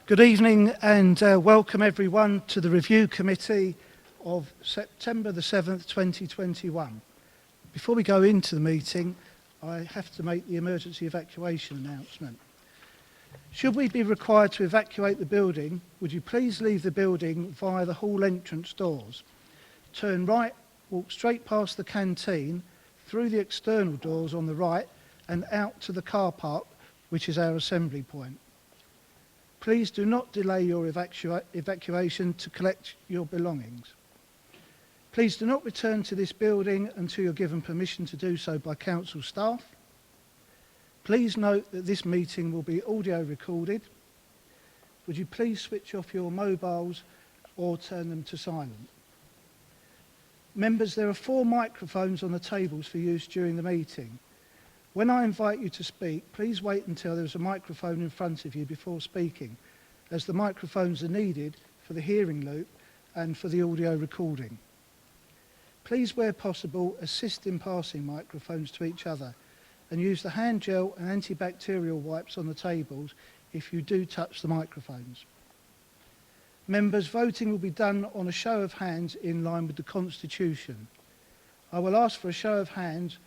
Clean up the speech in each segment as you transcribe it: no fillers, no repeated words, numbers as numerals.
Good evening and welcome everyone to the Review Committee of September the 7th, 2021. Before we go into the meeting, I have to make the emergency evacuation announcement. Should we be required to evacuate the building, would you please leave the building via the hall entrance doors? Turn right, walk straight past the canteen, through the external doors on the right and out to the car park, which is our assembly point. Please do not delay your evacuation to collect your belongings. Please do not return to this building until you're given permission to do so by council staff. Please note that this meeting will be audio recorded. Would you please switch off your mobiles or turn them to silent? Members, there are 4 microphones on the tables for use during the meeting. When I invite you to speak, please wait until there is a microphone in front of you before speaking, as the microphones are needed for the hearing loop and for the audio recording. Please, where possible, assist in passing microphones to each other and use the hand gel and antibacterial wipes on the tables if you do touch the microphones. Members, voting will be done on a show of hands in line with the Constitution. I will ask for a show of hands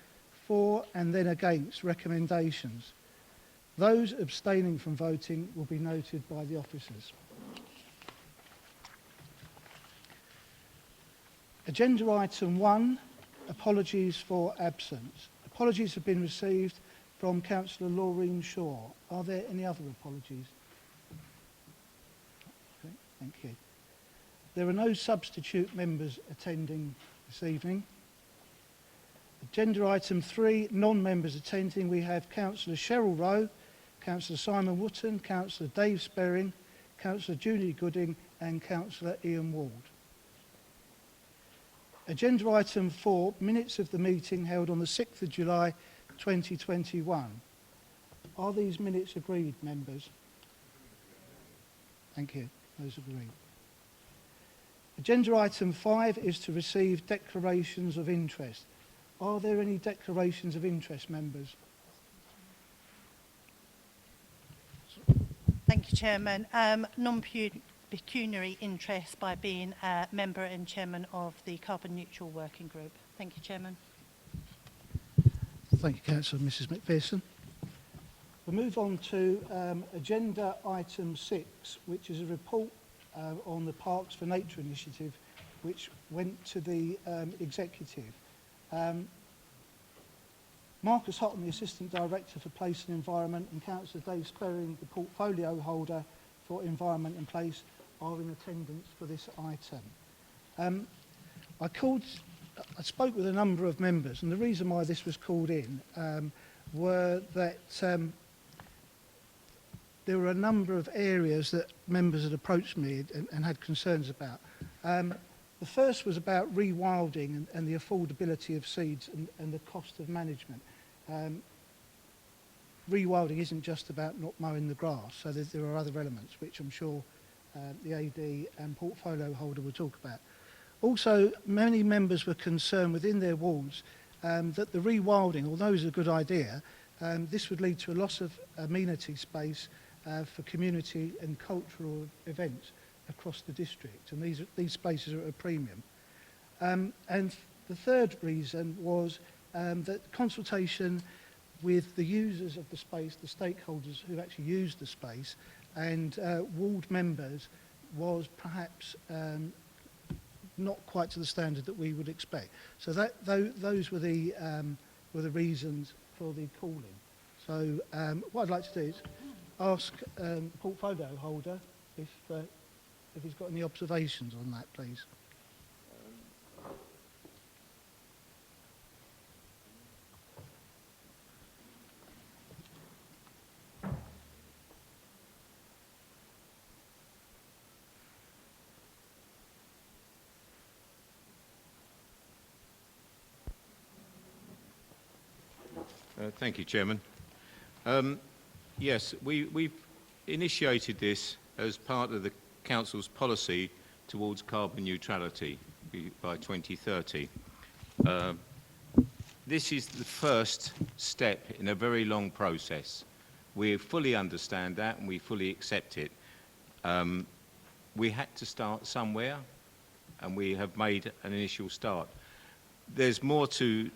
for and then against recommendations. Those abstaining from voting will be noted by the officers. Agenda item 1, apologies for absence. Apologies have been received from Councillor Laureen Shaw. Are there any other apologies? Okay, thank you. There are no substitute members attending this evening. Agenda item 3, non-members attending. We have Councillor Cheryl Rowe, Councillor Simon Wootton, Councillor Dave Sperring, Councillor Julie Gooding and Councillor Ian Ward. Agenda item 4, minutes of the meeting held on the 6th of July 2021. Are these minutes agreed, members? Thank you. Those agreed. Agenda item 5 is to receive declarations of interest. Are there any declarations of interest, members? Thank you, Chairman. Non-pecuniary interest by being a member and chairman of the Carbon Neutral Working Group. Thank you, Chairman. Thank you, Councillor Mrs McPherson. We'll move on to agenda item 6, which is a report on the Parks for Nature initiative, which went to the executive. Marcus Houghton, the Assistant Director for Place and Environment, and Councillor Dave Sperring, the portfolio holder for Environment and Place, are in attendance for this item. I spoke with a number of members, and the reason why this was called in were that there were a number of areas that members had approached me and had concerns about. The first was about rewilding and the affordability of seeds and the cost of management. Rewilding isn't just about not mowing the grass, so there are other elements which I'm sure the AD and portfolio holder will talk about. Also, many members were concerned within their wards that the rewilding, although it's a good idea, this would lead to a loss of amenity space for community and cultural events across the district, and these spaces are at a premium. And the third reason was that consultation with the users of the space, the stakeholders who actually use the space, and ward members was perhaps not quite to the standard that we would expect. So those were the reasons for the calling. So what I'd like to do is ask the portfolio holder if he's got any observations on that, please. Thank you, Chairman. Yes, we've initiated this as part of the Council's policy towards carbon neutrality by 2030. This is the first step in a very long process. We fully understand that and we fully accept it. We had to start somewhere, and we have made an initial start. There's more to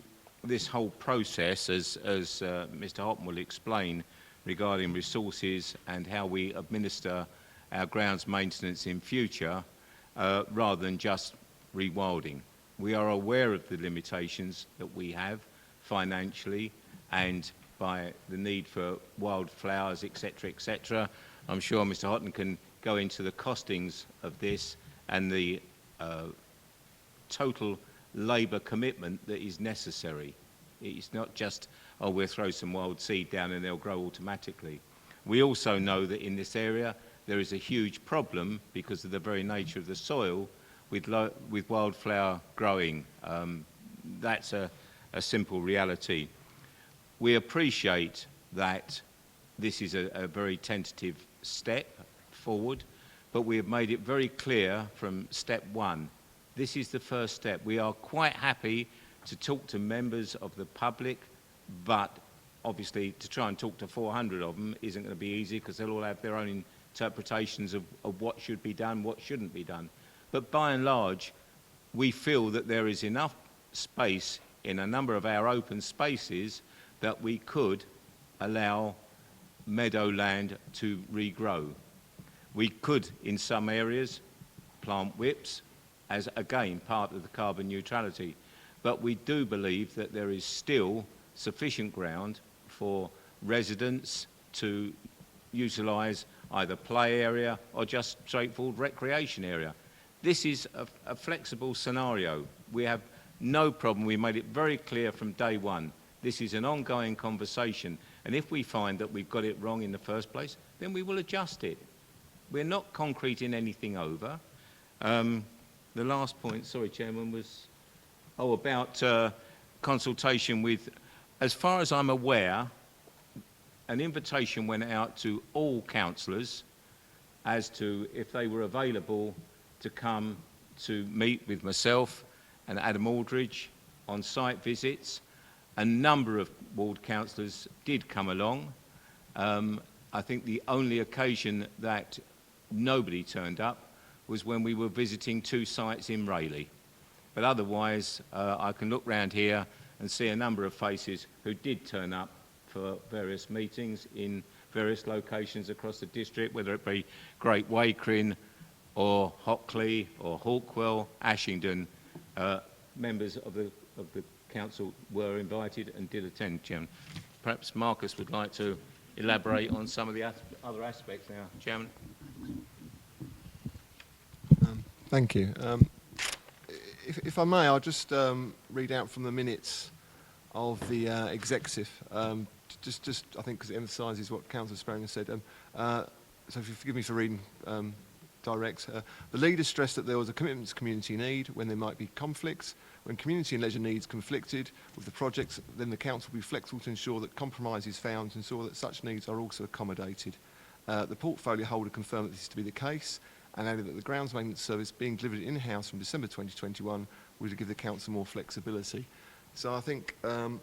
this whole process, as Mr. Houghton will explain, regarding resources and how we administer our grounds maintenance in future, rather than just rewilding. We are aware of the limitations that we have financially and by the need for wildflowers, etc., etc. I'm sure Mr. Houghton can go into the costings of this and the total labour commitment that is necessary. It's not just, oh, we'll throw some wild seed down and they'll grow automatically. We also know that in this area there is a huge problem because of the very nature of the soil with wildflower growing. That's a simple reality. We appreciate that this is a very tentative step forward, but we have made it very clear from step one. This is the first step. We are quite happy to talk to members of the public, but obviously to try and talk to 400 of them isn't going to be easy because they'll all have their own interpretations of what should be done, what shouldn't be done. But by and large, we feel that there is enough space in a number of our open spaces that we could allow meadowland to regrow. We could, in some areas, plant whips as, again, part of the carbon neutrality. But we do believe that there is still sufficient ground for residents to utilise either play area or just straightforward recreation area. This is a flexible scenario. We have no problem. We made it very clear from day one. This is an ongoing conversation. And if we find that we've got it wrong in the first place, then we will adjust it. We're not concreting anything over. The last point, sorry, Chairman, was about consultation with, as far as I'm aware, an invitation went out to all councillors as to if they were available to come to meet with myself and Adam Aldridge on site visits. A number of ward councillors did come along. I think the only occasion that nobody turned up was when we were visiting 2 sites in Rayleigh. But otherwise, I can look round here and see a number of faces who did turn up for various meetings in various locations across the district, whether it be Great Wakerin or Hockley or Hawkwell, Ashington. Members of the council were invited and did attend, Chairman. Perhaps Marcus would like to elaborate on some of the other aspects now, Chairman. Thank you. If I may, I'll just read out from the minutes of the executive, just I think because it emphasises what Councillor Sparring said. So if you forgive me for reading direct. The leader stressed that there was a commitment to community need when there might be conflicts. When community and leisure needs conflicted with the projects, then the council will be flexible to ensure that compromise is found to ensure that such needs are also accommodated. The portfolio holder confirmed that this is to be the case and added that the grounds maintenance service being delivered in-house from December 2021 would give the council more flexibility. So I think, in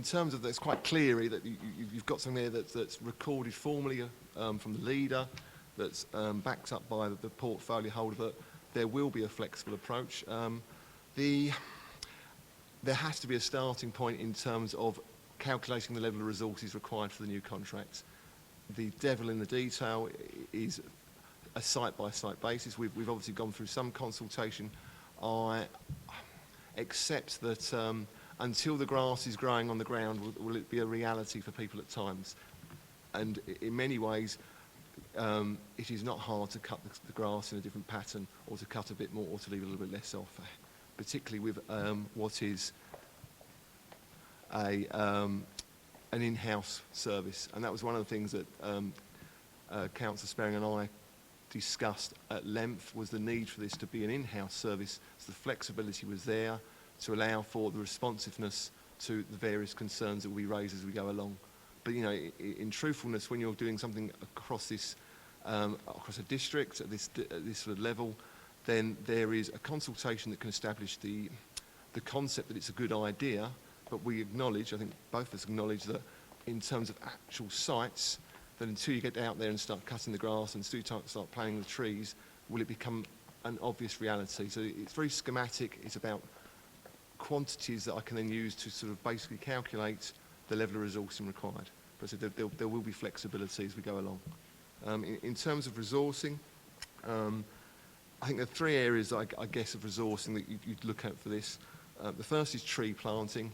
terms of that, it's quite clear that you've got something there that's recorded formally from the leader, that's backed up by the portfolio holder, that there will be a flexible approach. There has to be a starting point in terms of calculating the level of resources required for the new contracts. The devil in the detail is a site-by-site basis. We've obviously gone through some consultation. I accept that until the grass is growing on the ground, will it be a reality for people at times? And in many ways, it is not hard to cut the grass in a different pattern, or to cut a bit more, or to leave a little bit less off, particularly with what is an in-house service. And that was one of the things that Councillor Sparring and I discussed at length, was the need for this to be an in-house service, so the flexibility was there to allow for the responsiveness to the various concerns that we raise as we go along. But in truthfulness, when you're doing something across this, across a district at this sort of level, then there is a consultation that can establish the concept that it's a good idea. But we acknowledge, I think both of us acknowledge, that in terms of actual sites, that until you get out there and start cutting the grass and start planting the trees, will it become an obvious reality. So it's very schematic. It's about quantities that I can then use to sort of basically calculate the level of resourcing required. But so there will be flexibility as we go along. In terms of resourcing, I think there are three areas, I guess, of resourcing that you'd look at for this. The first is tree planting,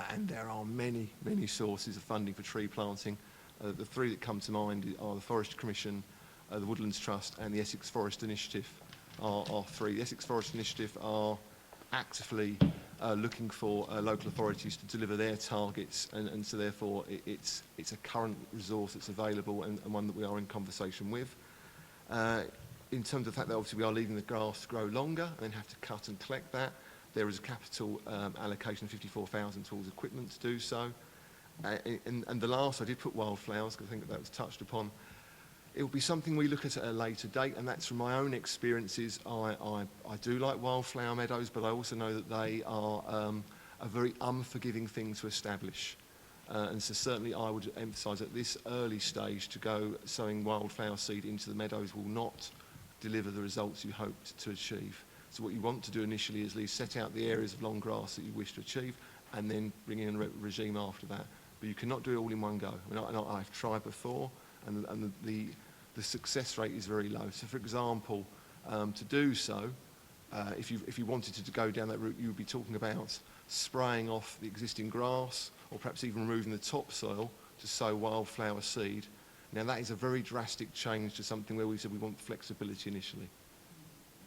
and there are many, many sources of funding for tree planting. The three that come to mind are the Forestry Commission, the Woodlands Trust, and the Essex Forest Initiative are three. The Essex Forest Initiative are actively looking for local authorities to deliver their targets, and so therefore it's a current resource that's available and one that we are in conversation with. In terms of the fact that obviously we are leaving the grass to grow longer and then have to cut and collect that, there is a capital allocation of 54,000 towards equipment to do so. And the last, I did put wildflowers because I think that was touched upon. It will be something we look at a later date, and that's from my own experiences. I do like wildflower meadows, but I also know that they are a very unforgiving thing to establish. And so certainly I would emphasise at this early stage to go sowing wildflower seed into the meadows will not deliver the results you hoped to achieve. So what you want to do initially is at least set out the areas of long grass that you wish to achieve and then bring in a regime after that. But you cannot do it all in one go. I mean, I've tried before, and the success rate is very low. So for example, to do so, if you wanted to go down that route, you would be talking about spraying off the existing grass or perhaps even removing the topsoil to sow wildflower seed. Now that is a very drastic change to something where we said we want flexibility initially.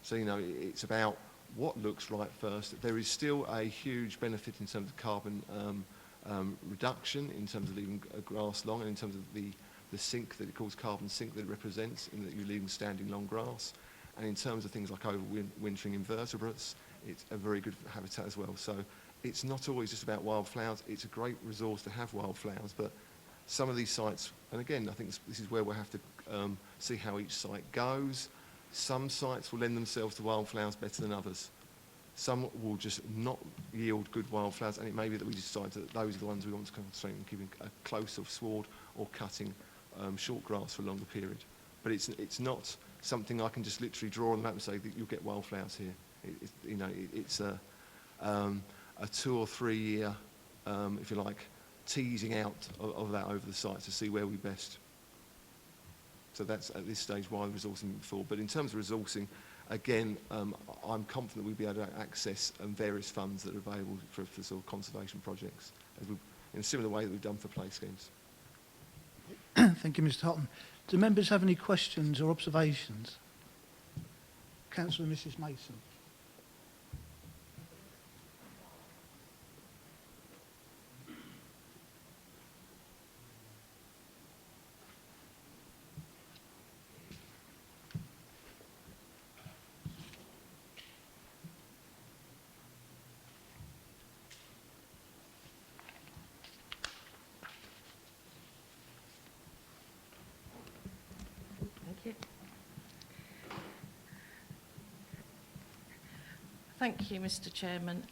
So, you know, it's about what looks right first. There is still a huge benefit in terms of carbon reduction, in terms of leaving grass long, and in terms of the sink that it calls carbon sink that it represents, in that you're leaving standing long grass. And in terms of things like overwintering invertebrates, it's a very good habitat as well. So it's not always just about wildflowers. It's a great resource to have wildflowers, but some of these sites, and again, I think this is where we'll have to see how each site goes. Some sites will lend themselves to wildflowers better than others. Some will just not yield good wildflowers, and it may be that we decide that those are the ones we want to concentrate on keeping a close of sward or cutting short grass for a longer period. But it's not something I can just literally draw on the map and say that you'll get wildflowers here. It's a 2 or 3 year, if you like, teasing out of that over the site to see where we best. So that's at this stage why the resourcing before. But in terms of resourcing, again, I'm confident we'll be able to access various funds that are available for sort of conservation projects, in a similar way that we've done for play schemes. Thank you, Mr. Houghton. Do members have any questions or observations? Councillor and Mrs. Mason. Thank you, Mr. Chairman.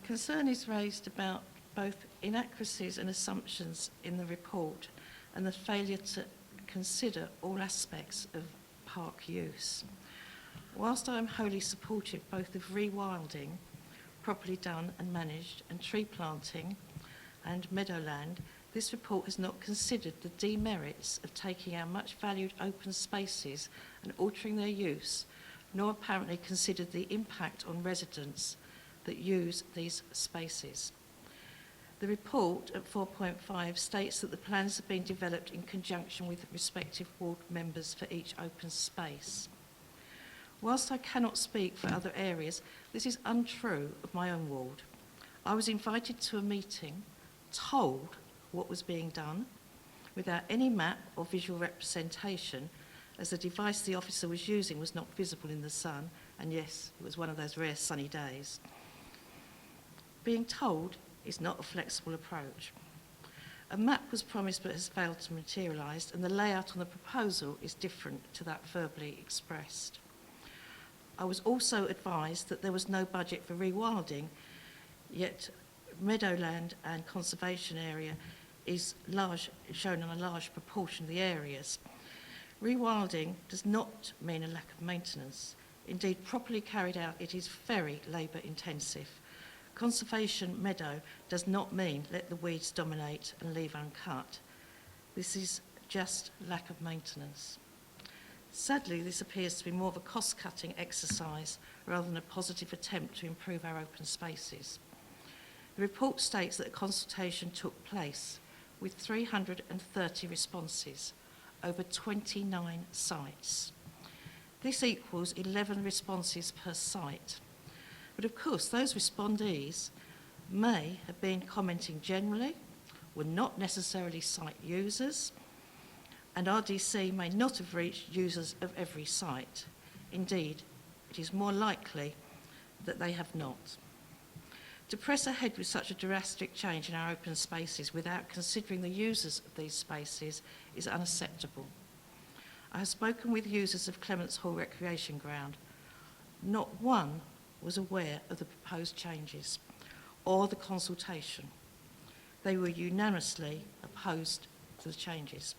Concern is raised about both inaccuracies and assumptions in the report and the failure to consider all aspects of park use. Whilst I am wholly supportive both of rewilding, properly done and managed, and tree planting and meadowland, this report has not considered the demerits of taking our much valued open spaces and altering their use, nor apparently considered the impact on residents that use these spaces. The report at 4.5 states that the plans have been developed in conjunction with respective ward members for each open space. Whilst I cannot speak for other areas, this is untrue of my own ward. I was invited to a meeting, told what was being done, without any map or visual representation, as the device the officer was using was not visible in the sun, and yes, it was one of those rare sunny days. Being told is not a flexible approach. A map was promised but has failed to materialise, and the layout on the proposal is different to that verbally expressed. I was also advised that there was no budget for rewilding, yet Meadowland and Conservation Area is shown on a large proportion of the areas. Rewilding does not mean a lack of maintenance. Indeed, properly carried out, it is very labour intensive. Conservation meadow does not mean let the weeds dominate and leave uncut. This is just lack of maintenance. Sadly, this appears to be more of a cost-cutting exercise rather than a positive attempt to improve our open spaces. The report states that a consultation took place with 330 responses over 29 sites. This equals 11 responses per site. But of course, those respondees may have been commenting generally, were not necessarily site users, and RDC may not have reached users of every site. Indeed, it is more likely that they have not. To press ahead with such a drastic change in our open spaces without considering the users of these spaces is unacceptable. I have spoken with users of Clements Hall Recreation Ground. Not one was aware of the proposed changes or the consultation. They were unanimously opposed to the changes.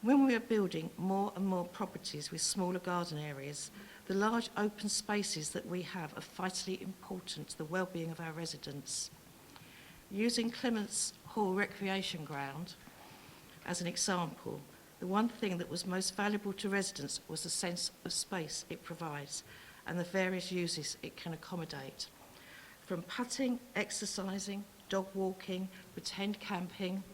When we are building more and more properties with smaller garden areas, the large open spaces that we have are vitally important to the well-being of our residents. Using Clements Hall Recreation Ground as an example, the one thing that was most valuable to residents was the sense of space it provides and the various uses it can accommodate. From putting, exercising, dog walking, pretend camping,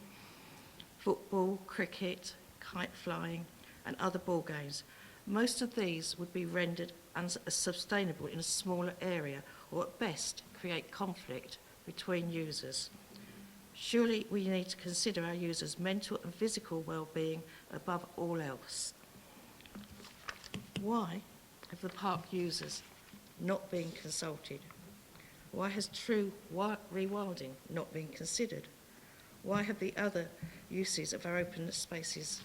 football, cricket, kite flying and other ball games, most of these would be rendered unsustainable in a smaller area or at best create conflict between users. Surely we need to consider our users' mental and physical well-being above all else. Why have the park users not been consulted? Why has true rewilding not been considered? Why have the other uses of our open spaces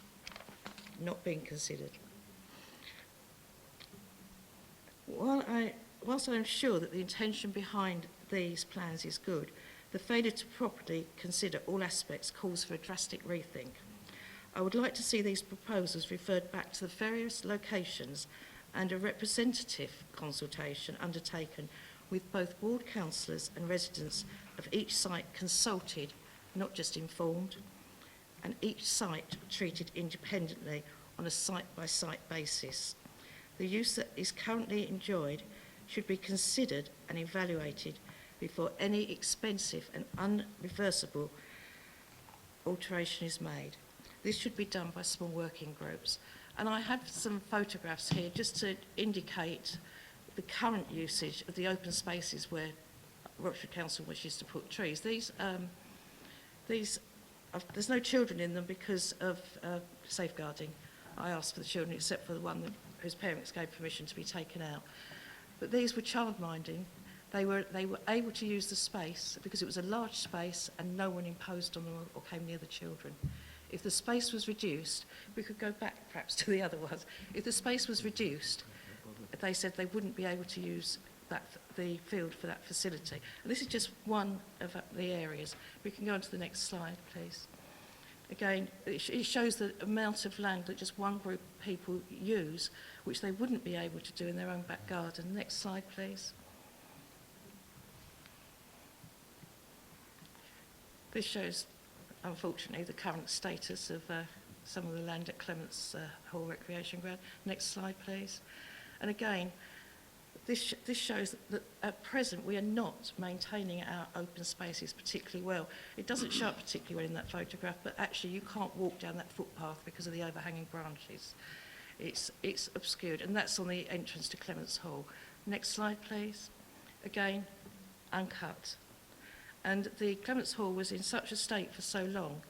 not been considered? Whilst I am sure that the intention behind these plans is good, the failure to properly consider all aspects calls for a drastic rethink. I would like to see these proposals referred back to the various locations and a representative consultation undertaken with both ward councillors and residents of each site consulted, not just informed, and each site treated independently on a site-by-site basis. The use that is currently enjoyed should be considered and evaluated before any expensive and unreversible alteration is made. This should be done by small working groups. And I have some photographs here just to indicate the current usage of the open spaces where Rochford Council wishes to put trees. There's no children in them because of safeguarding. I asked for the children except for the one whose parents gave permission to be taken out. But these were childminding. They were able to use the space because it was a large space and no one imposed on them or came near the children. If the space was reduced, we could go back perhaps to the other ones. If the space was reduced, they said they wouldn't be able to use the field for that facility. And this is just one of the areas. We can go on to the next slide, please. Again, it shows the amount of land that just one group of people use, which they wouldn't be able to do in their own back garden. Next slide, please. This shows, unfortunately, the current status of some of the land at Clements Hall Recreation Ground. Next slide, please. And again, this shows that at present we are not maintaining our open spaces particularly well. It doesn't show up particularly well in that photograph, but actually you can't walk down that footpath because of the overhanging branches. It's obscured, and that's on the entrance to Clements Hall. Next slide, please. Again, uncut. And the Clements Hall was in such a state for so long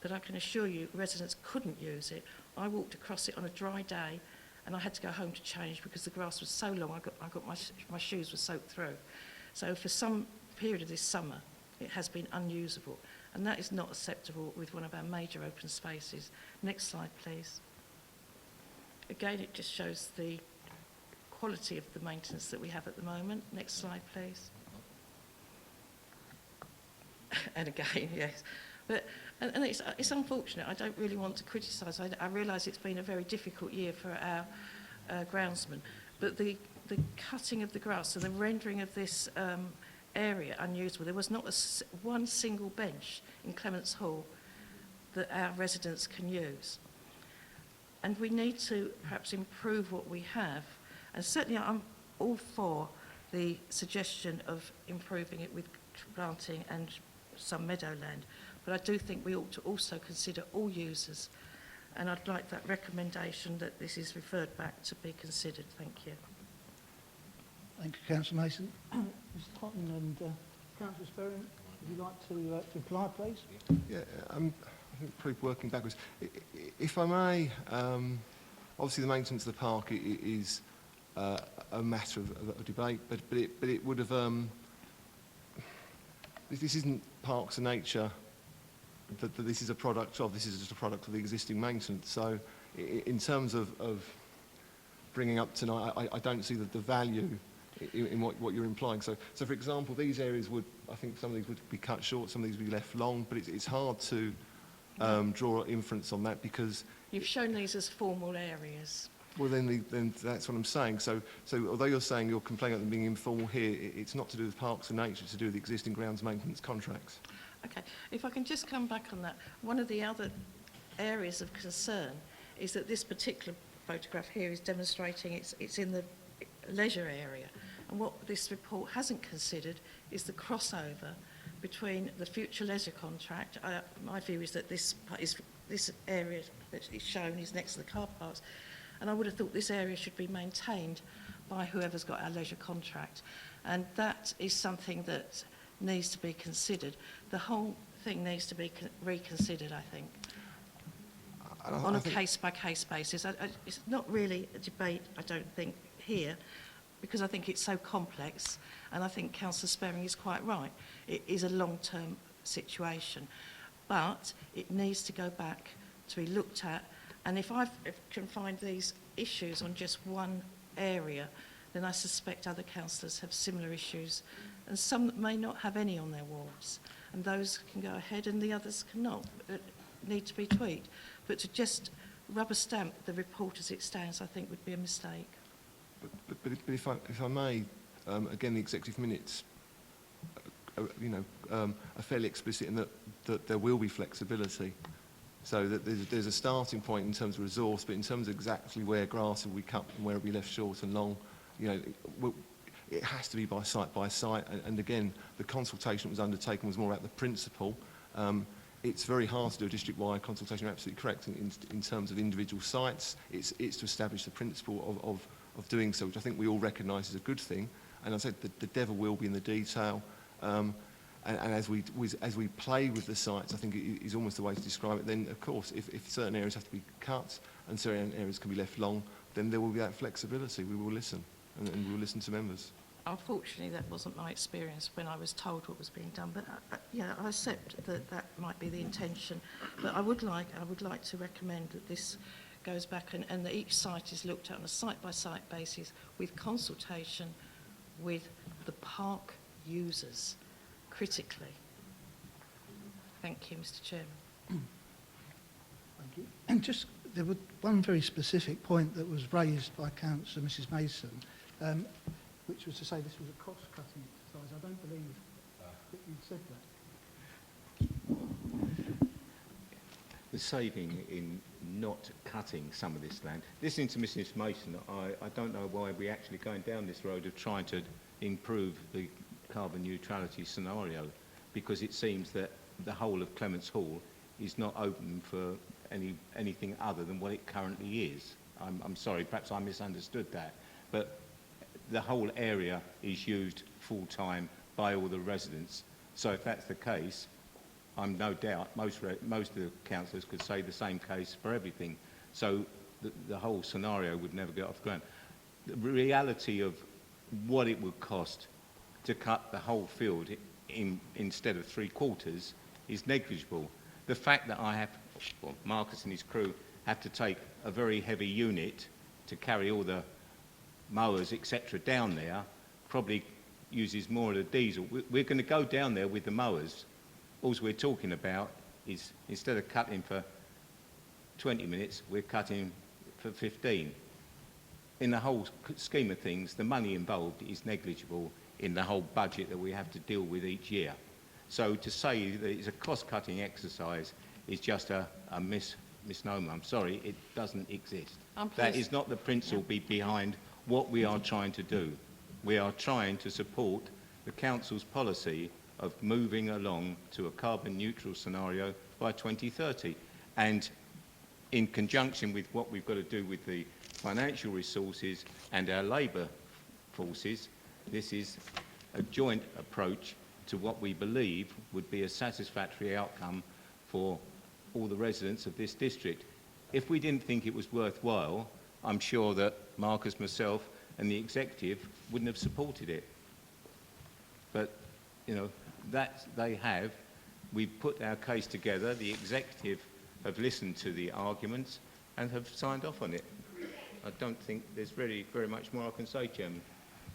that I can assure you residents couldn't use it. I walked across it on a dry day and I had to go home to change because the grass was so long, my shoes were soaked through. So for some period of this summer, it has been unusable, and that is not acceptable with one of our major open spaces. Next slide, please. Again, it just shows the quality of the maintenance that we have at the moment. Next slide, please. And again, yes, But, and it's unfortunate. I don't really want to criticise. I realise it's been a very difficult year for our groundsmen. But the cutting of the grass and the rendering of this area unusable, there was not one single bench in Clements Hall that our residents can use. And we need to perhaps improve what we have. And certainly I'm all for the suggestion of improving it with planting and some meadowland. But I do think we ought to also consider all users. And I'd like that recommendation that this is referred back to be considered. Thank you. Thank you, Councillor Mason. Mr Cotton and Councillor Sperring, would you like to reply, please? Yeah, I think probably working backwards. If I may, obviously the maintenance of the park is a matter of debate, but it would have. This isn't parks and nature. That this is a product of. This is just a product of the existing maintenance. So, in terms of bringing up tonight, I don't see the value in what you're implying. So for example, these areas would, I think some of these would be cut short, some of these would be left long, but it's hard to draw inference on that because... You've shown these as formal areas. Well, then that's what I'm saying. So although you're saying you're complaining about them being informal here, it's not to do with parks and nature, it's to do with the existing grounds maintenance contracts. Okay, if I can just come back on that. One of the other areas of concern is that this particular photograph here is demonstrating it's in the leisure area. And what this report hasn't considered is the crossover between the future leisure contract. My view is that this area that is shown is next to the car parks. And I would have thought this area should be maintained by whoever's got our leisure contract. And that is something that needs to be considered. The whole thing needs to be reconsidered, I think, on a case-by-case basis. It's not really a debate, I don't think, here, because I think it's so complex, and I think Councillor Sperring is quite right. It is a long-term situation, but it needs to go back to be looked at. And if I can find these issues on just one area, then I suspect other councillors have similar issues, and some that may not have any on their wards, and those can go ahead and the others cannot, need to be tweaked. But to just rubber stamp the report as it stands, I think would be a mistake. But if I may, again, the executive minutes, are fairly explicit in that there will be flexibility. So that there's a starting point in terms of resource, but in terms of exactly where grass will be cut and where it will be left short and long, it has to be by site. And again, the consultation that was undertaken was more about the principle. It's very hard to do a district-wide consultation. You're absolutely correct in terms of individual sites. It's to establish the principle of doing so, which I think we all recognise is a good thing. And I said the devil will be in the detail. And as we play with the sites, I think it is almost the way to describe it. Then, of course, if certain areas have to be cut and certain areas can be left long, then there will be that flexibility. We will listen, and we will listen to members. Unfortunately, that wasn't my experience when I was told what was being done. But I accept that might be the intention. But I would like to recommend that this goes back and that each site is looked at on a site-by-site basis with consultation with the park users, critically. Thank you, Mr. Chairman. Thank you. And just, there was one very specific point that was raised by Councillor Mrs Mason, which was to say this was a cost-cutting exercise. I don't believe that you'd said that. The saving in not cutting some of this land. Listening to Mrs Mason, I don't know why we're actually going down this road of trying to improve the carbon neutrality scenario, because it seems that the whole of Clements Hall is not open for anything other than what it currently is. I'm sorry, perhaps I misunderstood that, but the whole area is used full-time by all the residents. So if that's the case, I'm no doubt most of the councillors could say the same case for everything. So the whole scenario would never get off the ground. The reality of what it would cost to cut the whole field instead of 3/4 is negligible. The fact that Marcus and his crew have to take a very heavy unit to carry all the mowers, etc., down there, probably uses more of the diesel. We're going to go down there with the mowers. All we're talking about is instead of cutting for 20 minutes, we're cutting for 15. In the whole scheme of things, the money involved is negligible in the whole budget that we have to deal with each year. So to say that it's a cost-cutting exercise is just a misnomer. I'm sorry, it doesn't exist. That is not the principle behind what we are trying to do. We are trying to support the Council's policy of moving along to a carbon neutral scenario by 2030. And in conjunction with what we've got to do with the financial resources and our labour forces, this is a joint approach to what we believe would be a satisfactory outcome for all the residents of this district. If we didn't think it was worthwhile, I'm sure that Marcus, myself and the executive wouldn't have supported it. But, you know, that they have. We've put our case together. The executive have listened to the arguments and have signed off on it. I don't think there's really very much more I can say, Chairman.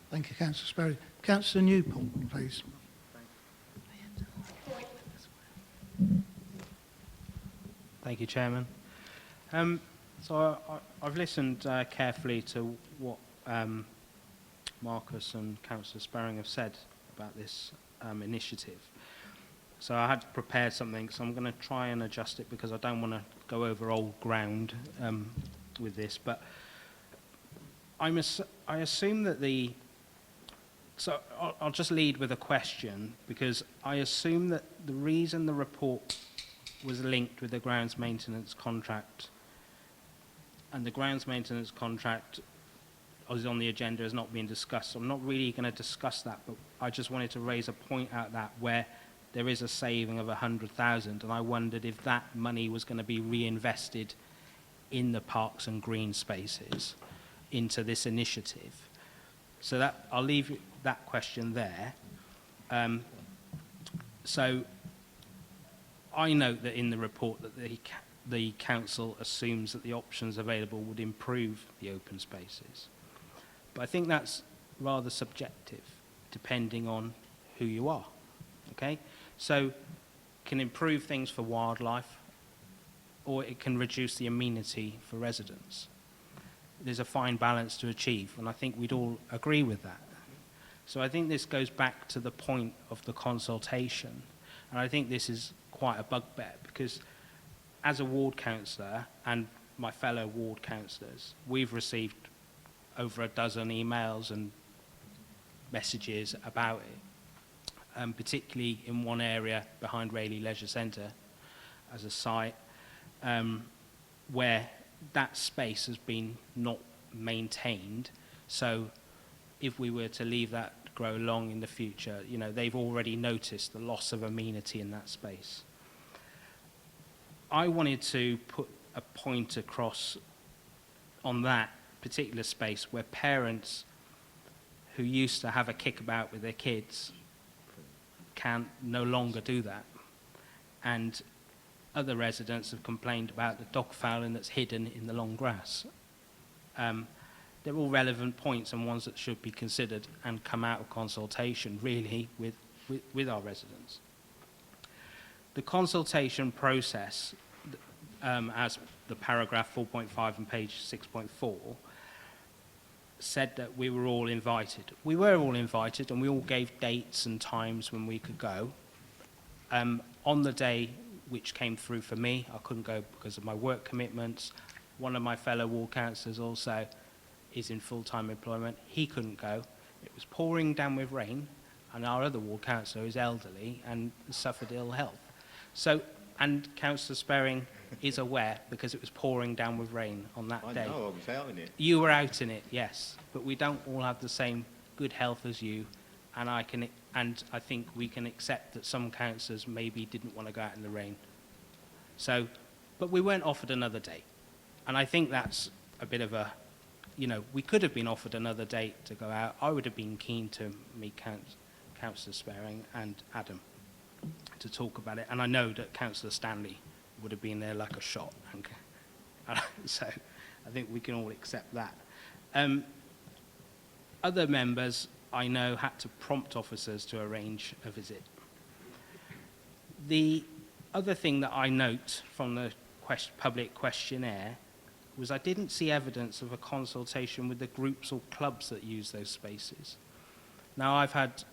Thank you, Councillor Sperry. Councillor Newport, please. Thank you, Chairman. I've listened carefully to what Marcus and Councillor Sperring have said about this initiative. So I had prepared something, so I'm going to try and adjust it because I don't want to go over old ground with this. But I assume that I'll just lead with a question, because I assume that the reason the report was linked with the grounds maintenance contract, and the grounds maintenance contract is on the agenda, is not being discussed. So I'm not really going to discuss that, but I just wanted to raise a point out that where there is a saving of 100,000, and I wondered if that money was going to be reinvested in the parks and green spaces into this initiative. So that I'll leave that question there. So I note that in the report that the council assumes that the options available would improve the open spaces. But I think that's rather subjective, depending on who you are, okay? So can improve things for wildlife, or it can reduce the amenity for residents. There's a fine balance to achieve, and I think we'd all agree with that. So I think this goes back to the point of the consultation, and I think this is quite a bugbear, because as a ward councillor and my fellow ward councillors, we've received over a dozen emails and messages about it, particularly in one area behind Rayleigh Leisure Centre as a site where that space has been not maintained. So if we were to leave that grow long in the future, you know, they've already noticed the loss of amenity in that space. I wanted to put a point across on that particular space where parents who used to have a kickabout with their kids can no longer do that. And other residents have complained about the dog fouling that's hidden in the long grass. They're all relevant points and ones that should be considered and come out of consultation, really, with our residents. The consultation process, as the paragraph 4.5 and page 6.4, said that we were all invited. We were all invited, and we all gave dates and times when we could go. On the day which came through for me, I couldn't go because of my work commitments. One of my fellow ward councillors also is in full-time employment. He couldn't go. It was pouring down with rain, and our other ward councillor is elderly and suffered ill health. So, and Councillor Sperring is aware, because it was pouring down with rain on that day. I know, I was out in it. You were out in it, yes, but we don't all have the same good health as you, and I think we can accept that some councillors maybe didn't want to go out in the rain. So, but we weren't offered another date, and I think that's a bit of a, you know, we could have been offered another date to go out. I would have been keen to meet Councillor Sperring and Adam to talk about it, and I know that Councillor Stanley would have been there like a shot. So I think we can all accept that. Other members, I know, had to prompt officers to arrange a visit. The other thing that I note from the public questionnaire was I didn't see evidence of a consultation with the groups or clubs that use those spaces. Now, I've had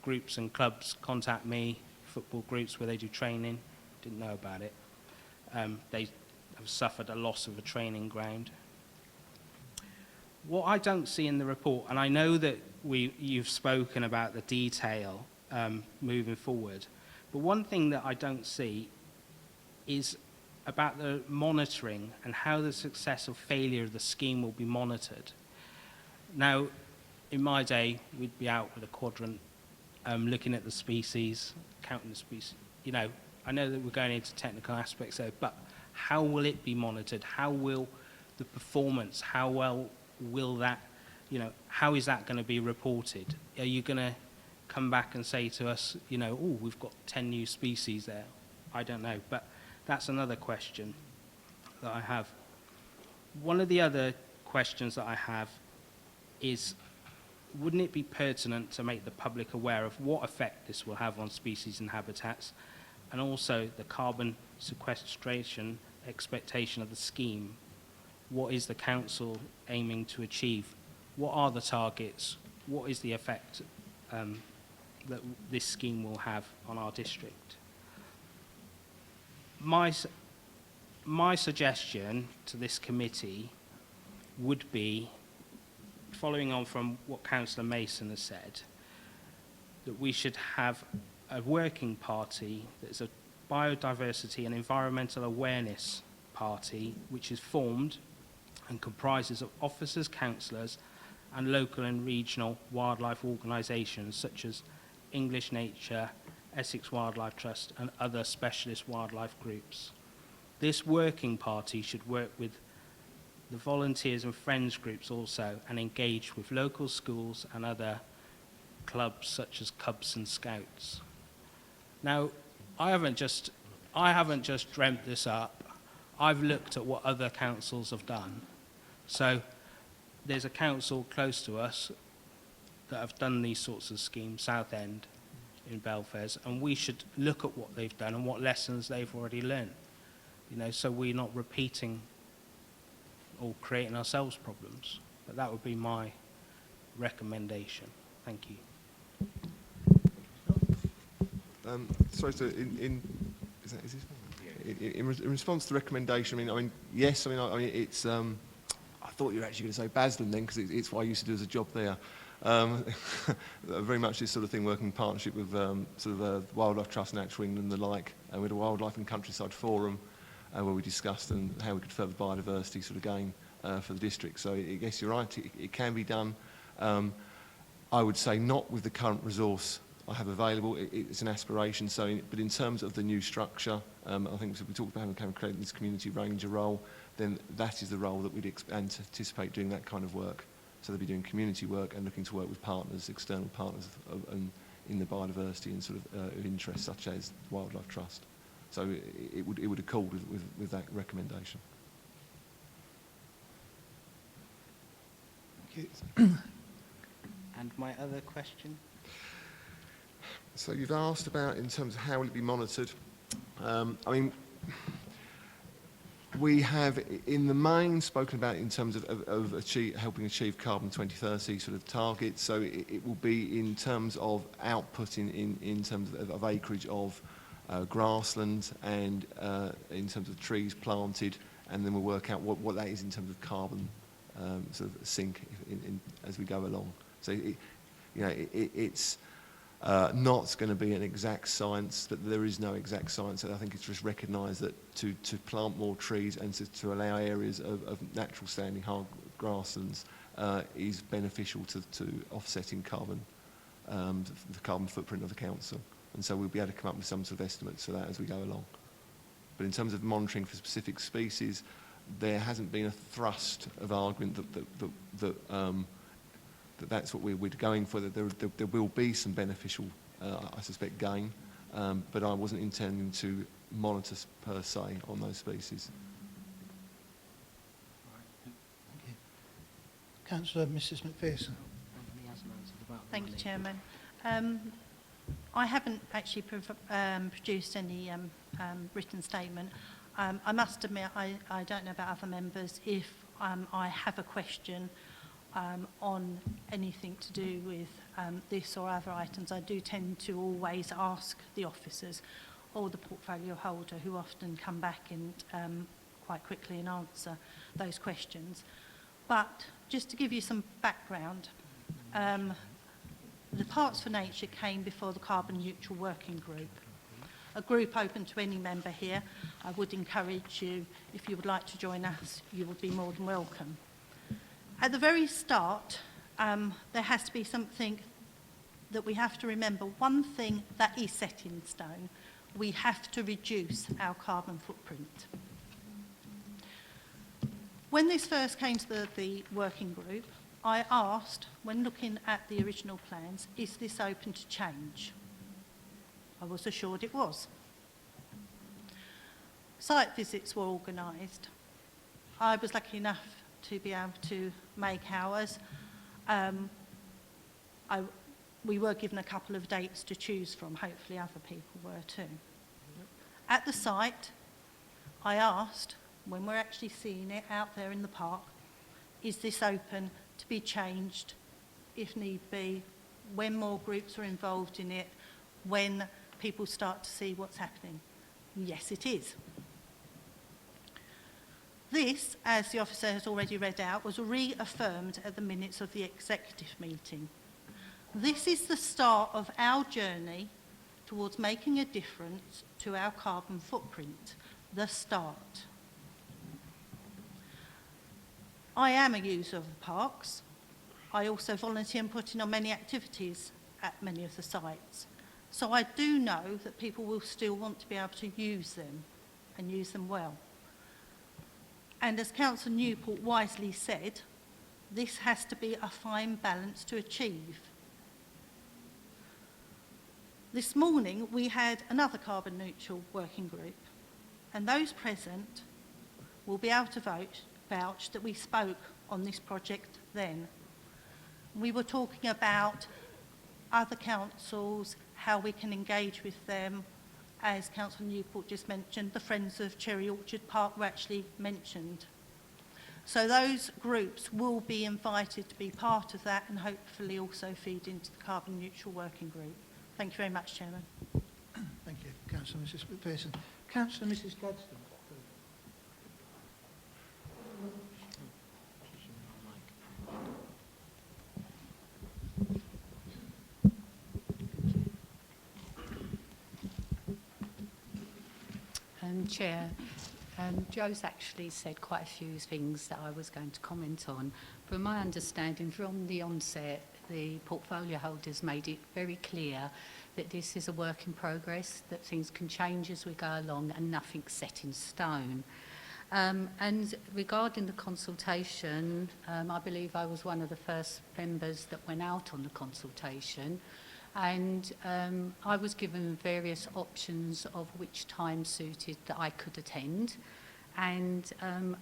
groups and clubs contact me, football groups where they do training, didn't know about it. They have suffered a loss of a training ground. What I don't see in the report, and I know that you've spoken about the detail moving forward, but one thing that I don't see is about the monitoring and how the success or failure of the scheme will be monitored. Now, in my day, we'd be out with a quadrant, looking at the species, counting the species. You know, I know that we're going into technical aspects there, but how will it be monitored? How will the performance, how well will that, you know, how is that going to be reported? Are you going to come back and say to us, you know, oh, we've got 10 new species there? I don't know, but that's another question that I have. One of the other questions that I have is, wouldn't it be pertinent to make the public aware of what effect this will have on species and habitats, and also the carbon sequestration expectation of the scheme? What is the council aiming to achieve? What are the targets? What is the effect that this scheme will have on our district? My suggestion to this committee would be, following on from what Councillor Mason has said, that we should have a working party that's a biodiversity and environmental awareness party, which is formed and comprises of officers, councillors, and local and regional wildlife organisations such as English Nature, Essex Wildlife Trust, and other specialist wildlife groups. This working party should work with the volunteers and friends groups also, and engage with local schools and other clubs such as Cubs and Scouts. Now, I haven't just dreamt this up. I've looked at what other councils have done. So there's a council close to us that have done these sorts of schemes, Southend in Belfast, and we should look at what they've done and what lessons they've already learned, you know, so we're not repeating or creating ourselves problems. But that would be my recommendation. Thank you. Sorry, so in response to the recommendation, yes, it's. I thought you were actually going to say Basden then, because it's what I used to do as a job there. Very much this sort of thing, working in partnership with Wildlife Trust, Natural England and the like. We had a Wildlife and Countryside Forum where we discussed how we could further biodiversity sort of gain for the district. So I guess you're right, it can be done. I would say not with the current resource I have available. It's an aspiration. But in terms of the new structure, I think we talked about how we create this community ranger role. Then that is the role that we'd anticipate doing that kind of work. So they'll be doing community work and looking to work with partners, external partners in the biodiversity and sort of interest, such as Wildlife Trust. So it would accord with that recommendation. Thank you. And my other question? So you've asked about in terms of how will it be monitored. We have, in the main, spoken about in terms of helping achieve carbon 2030 sort of targets. So it will be in terms of output in terms of acreage of grassland and in terms of trees planted, and then we'll work out what that is in terms of carbon sort of sink as we go along. So it's not going to be an exact science, but there is no exact science. And I think it's just recognised that to plant more trees and to allow areas of natural standing hard grasslands is beneficial to offsetting carbon, the carbon footprint of the council. And so we'll be able to come up with some sort of estimates for that as we go along. But in terms of monitoring for specific species, there hasn't been a thrust of argument that's what we're going for, that there will be some beneficial, I suspect, gain, but I wasn't intending to monitor per se on those species. Thank you. Councillor Mrs McPherson. Thank you, Chairman. I haven't actually produced any written statement. I must admit, I don't know about other members. If I have a question on anything to do with this or other items, I do tend to always ask the officers or the portfolio holder, who often come back and quite quickly and answer those questions. But just to give you some background, the Parks for Nature came before the Carbon Neutral Working Group, a group open to any member here. I would encourage you, if you would like to join us, you would be more than welcome. At the very start, there has to be something that we have to remember. One thing that is set in stone: we have to reduce our carbon footprint. When this first came to the working group, I asked, when looking at the original plans, is this open to change? I was assured it was. Site visits were organised. I was lucky enough to be able to make ours. We were given a couple of dates to choose from. Hopefully other people were too. At the site, I asked, when we're actually seeing it out there in the park, is this open to be changed if need be, when more groups are involved in it, when people start to see what's happening? Yes, it is. This, as the officer has already read out, was reaffirmed at the minutes of the executive meeting. This is the start of our journey towards making a difference to our carbon footprint. The start. I am a user of the parks. I also volunteer and put in on many activities at many of the sites. So I do know that people will still want to be able to use them and use them well. And as Councillor Newport wisely said, this has to be a fine balance to achieve. This morning we had another carbon neutral working group, and those present will be able to vouch that we spoke on this project then. We were talking about other councils, how we can engage with them. As Councillor Newport just mentioned, the Friends of Cherry Orchard Park were actually mentioned. So those groups will be invited to be part of that and hopefully also feed into the Carbon Neutral Working Group. Thank you very much, Chairman. Thank you, Councillor Mrs Pearson. Councillor Mrs Gadsden. Chair, Joe's actually said quite a few things that I was going to comment on. From my understanding, from the onset, the portfolio holders made it very clear that this is a work in progress, that things can change as we go along and nothing's set in stone. And regarding the consultation, I believe I was one of the first members that went out on the consultation. And I was given various options of which time suited that I could attend. And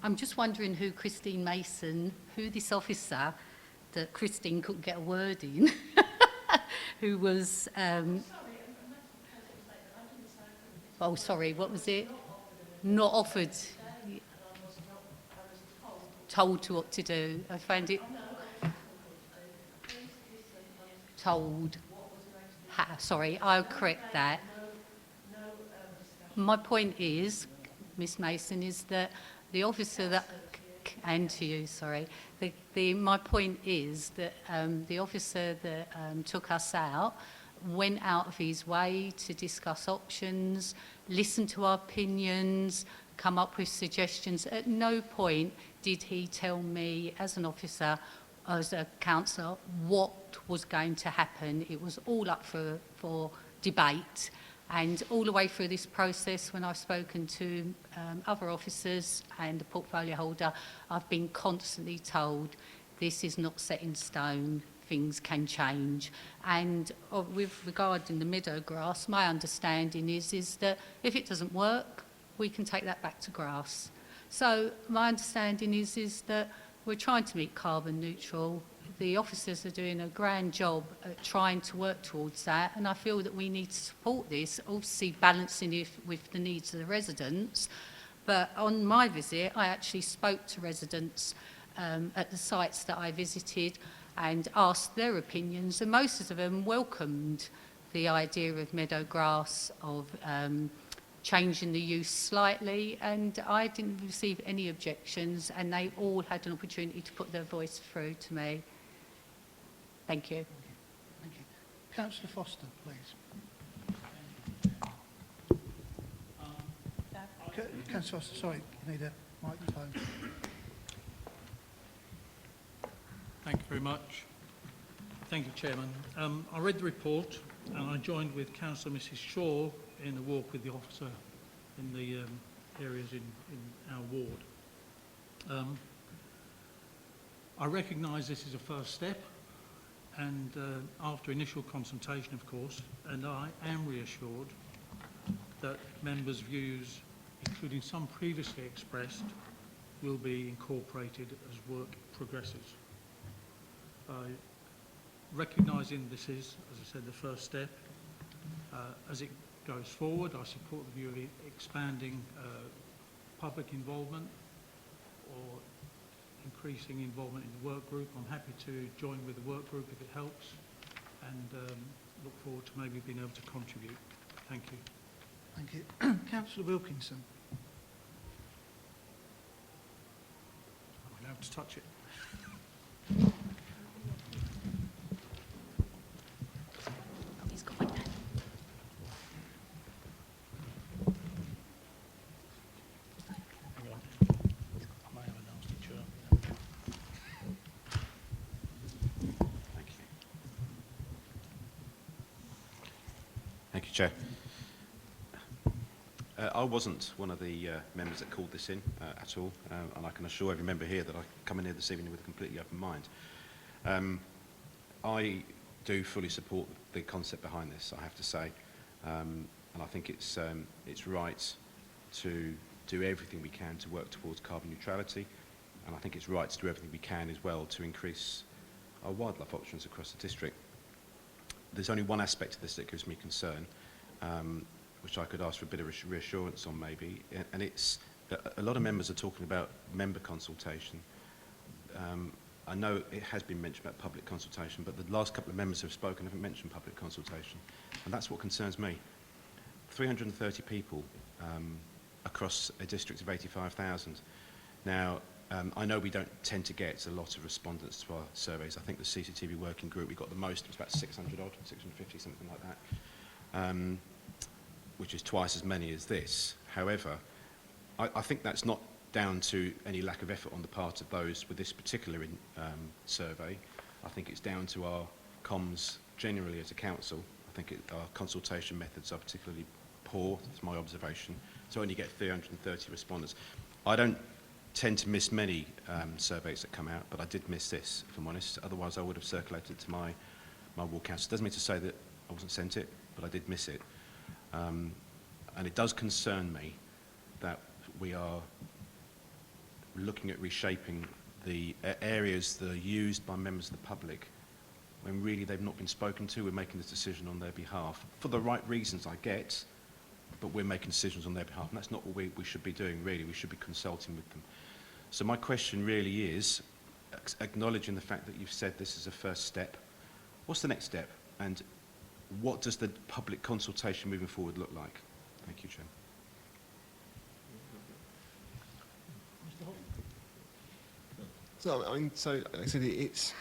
I'm just wondering who Christine Mason, who this officer that Christine couldn't get a word in, who was... oh, sorry, what was it? Not offered. Told to what to do. I found it... Told. Sorry, I'll correct that. My point is, Miss Mason, is that the officer that, and to you, sorry, my point is that the officer that took us out went out of his way to discuss options, listen to our opinions, come up with suggestions. At no point did he tell me, as an officer, as a councillor, what was going to happen. It was all up for debate, and all the way through this process, when I've spoken to other officers and the portfolio holder, I've been constantly told this is not set in stone, things can change. And with regarding the meadow grass, my understanding is that if it doesn't work, we can take that back to grass. So my understanding is that we're trying to meet carbon neutral. the officers are doing a grand job at trying to work towards that, and I feel that we need to support this, obviously balancing it with the needs of the residents. But on my visit, I actually spoke to residents at the sites that I visited and asked their opinions, and most of them welcomed the idea of meadow grass, of changing the use slightly, and I didn't receive any objections, and they all had an opportunity to put their voice through to me. Thank you. Thank you. Councillor Foster, please. Councillor Foster, sorry, you need a microphone. Thank you very much. Thank you, Chairman. I read the report and I joined with Councillor Mrs Shaw in a walk with the officer in the areas in our ward. I recognise this is a first step, and after initial consultation, of course, and I am reassured that members' views, including some previously expressed, will be incorporated as work progresses. Recognising this is, as I said, the first step, as it goes forward, I support the view of expanding public involvement or increasing involvement in the work group. I'm happy to join with the work group if it helps, and look forward to maybe being able to contribute. Thank you. Thank you. Councillor Wilkinson. I'm allowed to touch it. Thank you, Chair. I wasn't one of the members that called this in at all, and I can assure every member here that I come in here this evening with a completely open mind. I do fully support the concept behind this, I have to say, and I think it's right to do everything we can to work towards carbon neutrality, and I think it's right to do everything we can as well to increase our wildlife options across the district. There's only one aspect of this that gives me concern, which I could ask for a bit of reassurance on maybe, and it's that a lot of members are talking about member consultation. I know it has been mentioned about public consultation, but the last couple of members who have spoken haven't mentioned public consultation, and that's what concerns me. 330 people across a district of 85,000. Now, I know we don't tend to get a lot of respondents to our surveys. I think the CCTV working group, we got the most, it was about 600 odd, 650, something like that, which is twice as many as this. However, I think that's not down to any lack of effort on the part of those with this particular survey. I think it's down to our comms generally as a council. I think our consultation methods are particularly poor, that's my observation, to only get 330 respondents. I don't tend to miss many surveys that come out, but I did miss this, if I'm honest. Otherwise, I would have circulated it to my ward council. Doesn't mean to say that I wasn't sent it, but I did miss it. And it does concern me that we are looking at reshaping the areas that are used by members of the public when really they've not been spoken to. We're making this decision on their behalf for the right reasons, I get, but we're making decisions on their behalf, and that's not what we should be doing, really. We should be consulting with them. So my question really is, acknowledging the fact that you've said this is a first step, what's the next step, and what does the public consultation moving forward look like? Thank you, Chair. So, I mean, so like I said, it's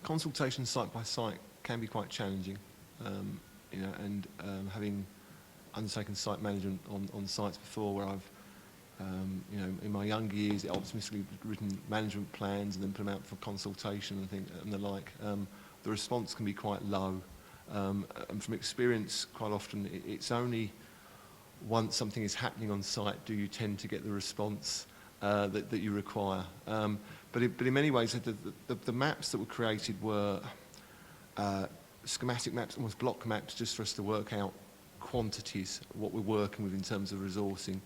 consultation site by site can be quite challenging, you know, and having undertaken site management on sites before where I've, you know, in my younger years, optimistically written management plans and then put them out for consultation and the like. The response can be quite low, and from experience, quite often it's only once something is happening on site do you tend to get the response that you require. But in many ways, the maps that were created were schematic maps, almost block maps, just for us to work out quantities, what we're working with in terms of resourcing.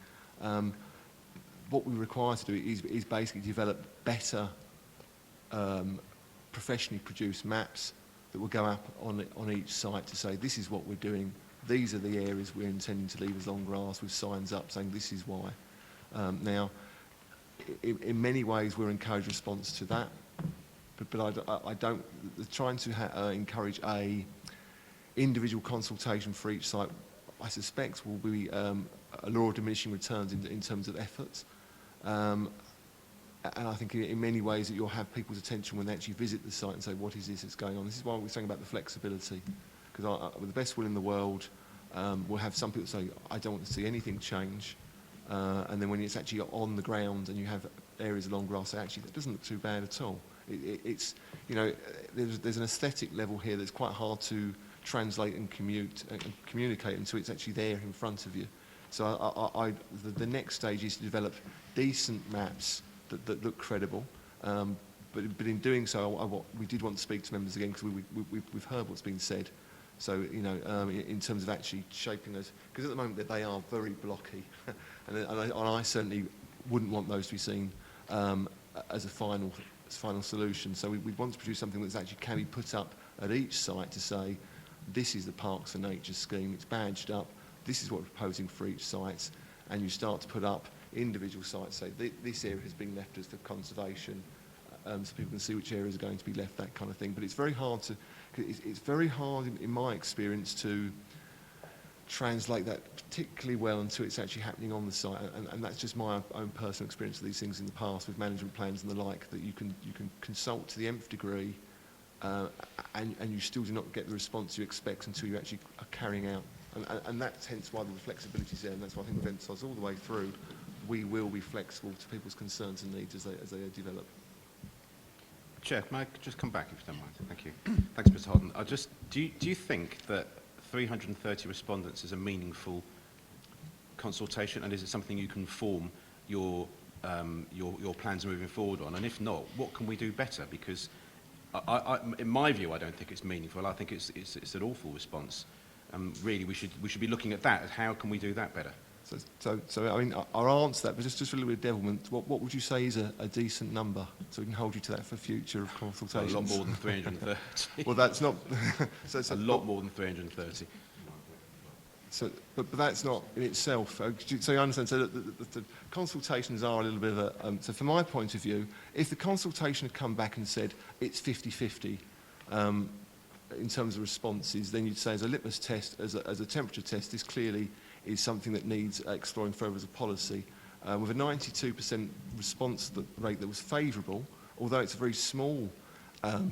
What we require to do is basically develop better professionally produced maps that will go up on each site to say this is what we're doing, these are the areas we're intending to leave as long grass with signs up saying this is why. Now, in many ways we're encouraging response to that, but I don't, trying to encourage a individual consultation for each site, I suspect will be a law of diminishing returns in terms of efforts. And I think in many ways that you'll have people's attention when they actually visit the site and say, what is this that's going on? This is why we're saying about the flexibility. Because with the best will in the world, we'll have some people say, I don't want to see anything change. And then when it's actually on the ground and you have areas along grass, actually that doesn't look too bad at all. It's, you know, there's an aesthetic level here that's quite hard to translate and communicate until it's actually there in front of you. So the next stage is to develop decent maps that look credible. But in doing so, we did want to speak to members again because we've heard what's been said. So, you know, in terms of actually shaping those, because at the moment they are very blocky, and I certainly wouldn't want those to be seen as a final solution. So we want to produce something that's actually can be put up at each site to say, this is the Parks and Nature scheme, it's badged up, this is what we're proposing for each site, and you start to put up individual sites, say this area has been left as for conservation, so people can see which areas are going to be left, that kind of thing. But it's very hard to, it's very hard in my experience to translate that particularly well until it's actually happening on the site, and that's just my own personal experience of these things in the past with management plans and the like, that you can consult to the nth degree and you still do not get the response you expect until you actually are carrying out, and that's hence why the flexibility is there, and that's why I think we've emphasised all the way through, we will be flexible to people's concerns and needs as they develop. Chair, may I just come back if you don't mind? Thank you. Thanks, Mr. Holden. Do you think that 330 respondents is a meaningful consultation, and is it something you can form your plans moving forward on? And if not, what can we do better? Because in my view, I don't think it's meaningful. I think it's an awful response. Really, we should be looking at that. How can we do that better? So I mean, our answer to that, but just a little bit of devilment, what would you say is a decent number, so we can hold you to that for future consultations? A lot more than 330. Well, that's not... a lot more than 330. So, but that's not in itself. So you understand, so the consultations are a little bit of a... so from my point of view, if the consultation had come back and said it's 50-50 in terms of responses, then you'd say as a litmus test, as a temperature test, this clearly is something that needs exploring further as a policy. With a 92% response rate that was favourable, although it's a very small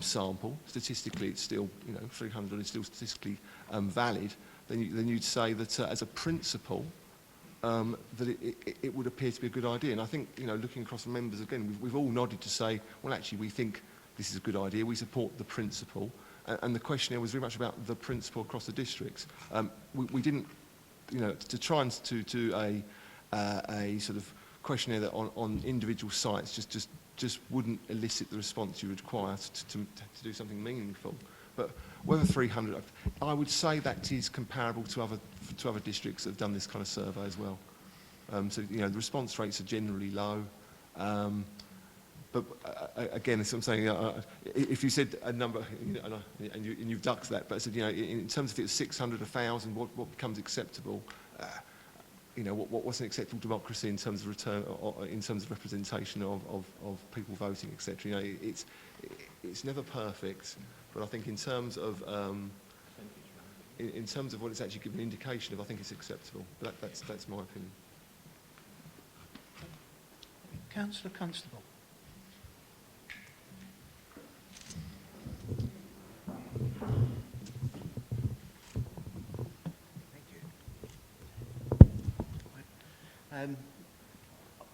sample, statistically it's still, 300 is still statistically valid, then you'd say that as a principle, that it would appear to be a good idea. And I think, looking across the members again, we've all nodded to say, well, actually, we think this is a good idea. We support the principle. And the questionnaire was very much about the principle across the districts. We didn't, to try and to do a sort of questionnaire that on individual sites just wouldn't elicit the response you require to do something meaningful. But whether 300, I would say that is comparable to other districts that have done this kind of survey as well. So the response rates are generally low. But again, as I'm saying, if you said a number, and you've ducked that, but I said, in terms of if it's 600, 1,000, what becomes acceptable? What's an acceptable democracy in terms of return, or in terms of representation of people voting, etc. It's never perfect, but I think in terms of what it's actually given an indication of, I think it's acceptable. But that's my opinion. Councillor Constable.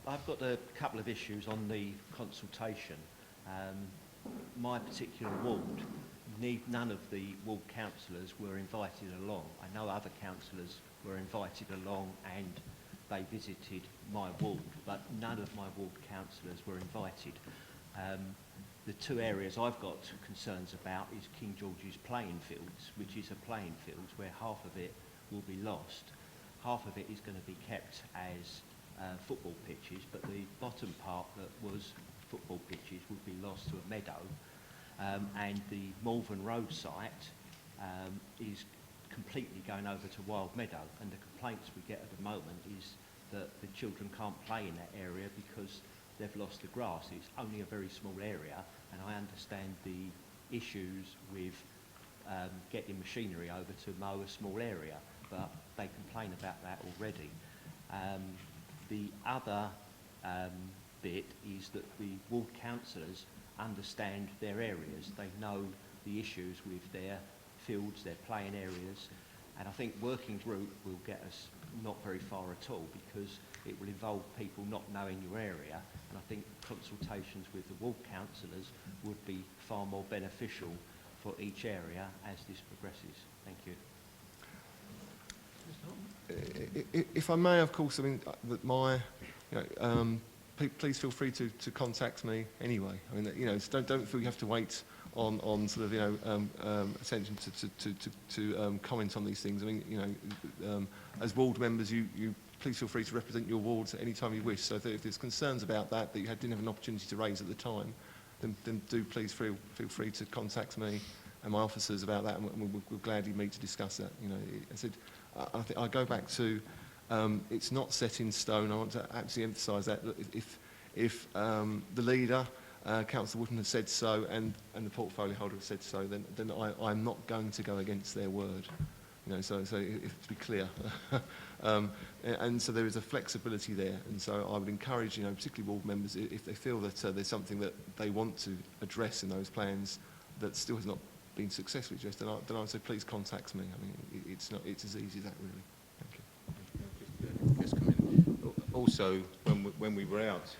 I've got a couple of issues on the consultation. My particular ward, none of the ward councillors were invited along. I know other councillors were invited along and they visited my ward, but none of my ward councillors were invited. The two areas I've got concerns about is King George's playing fields, which is a playing field where half of it will be lost. Half of it is going to be kept as football pitches, but the bottom part that was football pitches would be lost to a meadow. and the Malvern Road site is completely going over to Wild Meadow, and the complaints we get at the moment is that the children can't play in that area because they've lost the grass. It's only a very small area, and I understand the issues with getting machinery over to mow a small area, but they complain about that already. The other bit is that the ward councillors understand their areas. They know the issues with their fields, their playing areas, and I think working group will get us not very far at all, because it will involve people not knowing your area, and I think consultations with the ward councillors would be far more beneficial for each area as this progresses. Thank you. If I may, of course, I mean, that my, please feel free to contact me anyway. I mean, don't feel you have to wait on sort of, attention to comment on these things. I mean, as ward members, you please feel free to represent your wards at any time you wish. So if there's concerns about that you didn't have an opportunity to raise at the time, then do please feel free to contact me and my officers about that, and we'll gladly meet to discuss that. I said, I think I go back to, it's not set in stone. I want to absolutely emphasise that. If the leader, Councillor Wootton, has said so, and the portfolio holder has said so, then I'm not going to go against their word. So if, to be clear. And so there is a flexibility there, and so I would encourage, particularly ward members, if they feel that there's something that they want to address in those plans that still has not been successfully addressed, then I would say please contact me. I mean, it's as easy as that, really. Thank you. Just come in. Also, when we were out,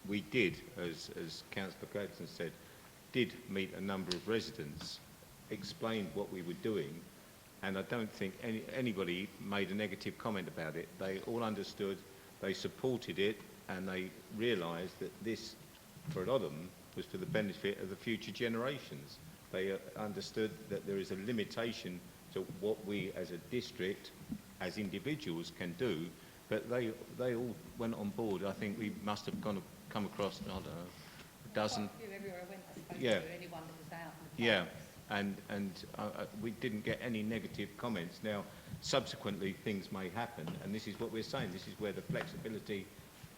we did, as Councillor Gladson said, did meet a number of residents, explained what we were doing, and I don't think anybody made a negative comment about it. They all understood, they supported it, and they realised that this, for a lot of them, was for the benefit of the future generations. They understood that there is a limitation to what we as a district, as individuals, can do, but they all went on board. I think we must have come across, I don't know, a dozen. Quite a few everywhere I went, I suppose, Yeah. to anyone that was out. Yeah, and we didn't get any negative comments. Now, subsequently, things may happen, and this is what we're saying. This is where the flexibility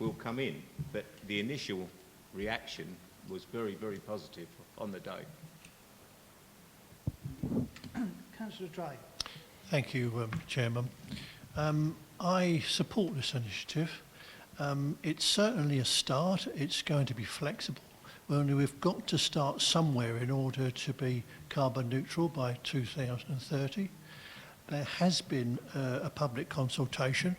will come in. But the initial reaction was very, very positive on the day. Councillor Dray. Thank you, Chairman. I support this initiative. It's certainly a start. It's going to be flexible. We've got to start somewhere in order to be carbon neutral by 2030. There has been a public consultation,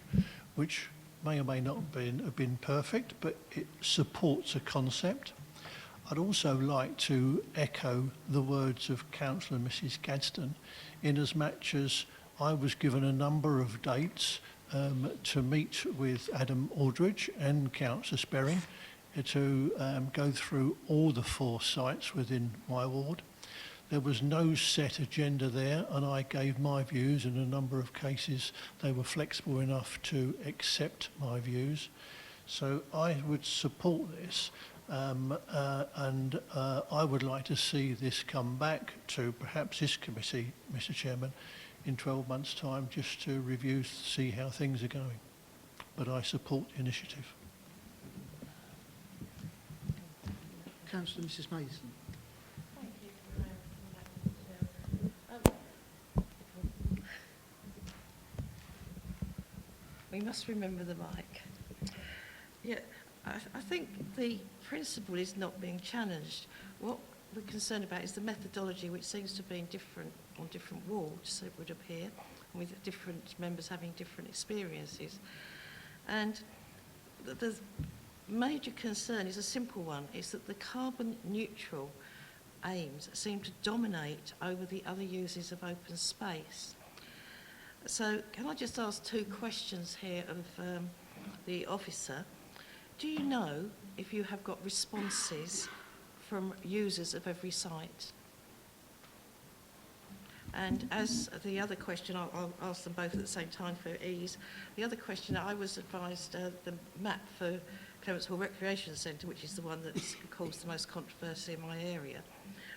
which may or may not have been perfect, but it supports a concept. I'd also like to echo the words of Councillor Mrs Gadsden, in as much as I was given a number of dates to meet with Adam Aldridge and Councillor Sperring to go through all the 4 sites within my ward. There was no set agenda there, and I gave my views. In a number of cases, they were flexible enough to accept my views. So I would support this, and I would like to see this come back to perhaps this committee, Mr Chairman, in 12 months' time, just to review, see how things are going. But I support the initiative. Councillor Mrs Mason. Thank you. We must remember the mic. Yeah, I think the principle is not being challenged. What we're concerned about is the methodology, which seems to be different on different wards, it would appear, with different members having different experiences. And the major concern is a simple one, is that the carbon neutral aims seem to dominate over the other uses of open space. So can I just ask 2 questions here of the officer? Do you know if you have got responses from users of every site? And as the other question, I'll ask them both at the same time for ease. The other question, I was advised the map for Clements Recreation Centre, which is the one that's caused the most controversy in my area,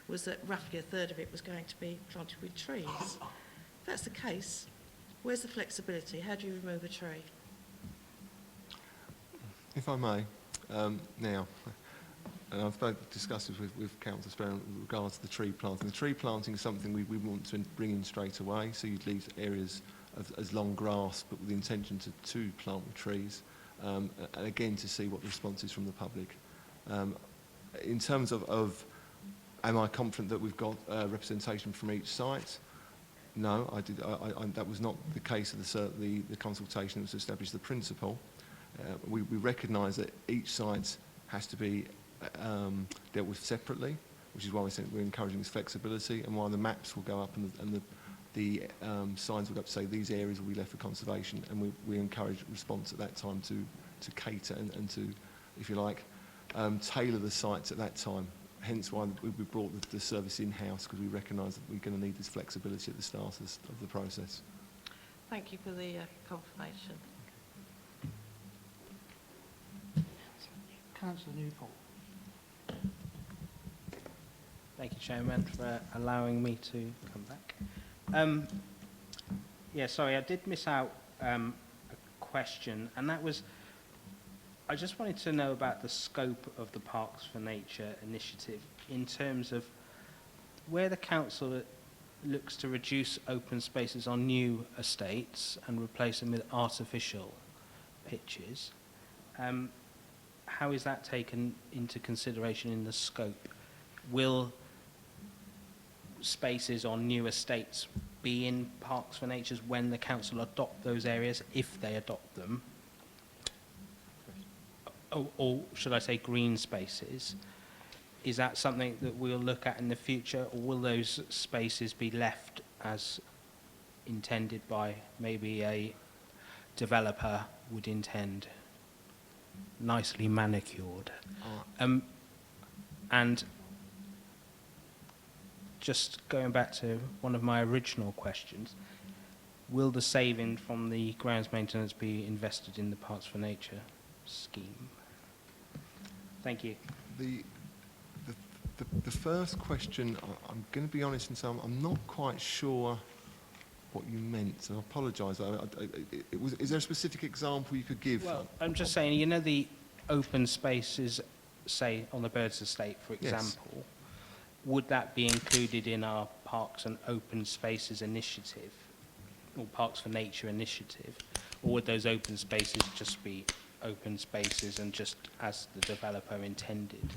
was that roughly a third of it was going to be planted with trees. If that's the case, where's the flexibility? How do you remove a tree? If I may, now, and I've discussed this with Councillor Sparrow with regards to the tree planting. The tree planting is something we want to bring in straight away, so you'd leave areas as long grass, but with the intention to plant with trees, and again to see what the response is from the public. In terms of am I confident that we've got representation from each site? No, that was not the case of the consultation that was established the principle. We recognise that each site has to be dealt with separately, which is why we're encouraging this flexibility, and why the maps will go up and the signs will go up to say these areas will be left for conservation, and we encourage response at that time to cater and to, if you like, tailor the sites at that time. Hence why we brought the service in-house, because we recognise that we're going to need this flexibility at the start of the process. Thank you for the confirmation. Councillor Newport. Thank you, Chairman, for allowing me to come back. Yeah, sorry, I did miss out a question, and that was, I just wanted to know about the scope of the Parks for Nature initiative in terms of where the council looks to reduce open spaces on new estates and replace them with artificial pitches. How is that taken into consideration in the scope? Will spaces on new estates be in Parks for Nature when the council adopt those areas, if they adopt them? Or should I say green spaces? Is that something that we'll look at in the future, or will those spaces be left as intended by maybe a developer would intend? Nicely manicured. And just going back to one of my original questions, will the saving from the grounds maintenance be invested in the Parks for Nature scheme? Thank you. The first question, I'm going to be honest and say I'm not quite sure what you meant, so I apologise. Is there a specific example you could give? Well, I'm just saying, you know, the open spaces, say, on the Birds Estate, for example, yes. Would that be included in our Parks and Open Spaces initiative, or Parks for Nature initiative, or would those open spaces just be open spaces and just as the developer intended?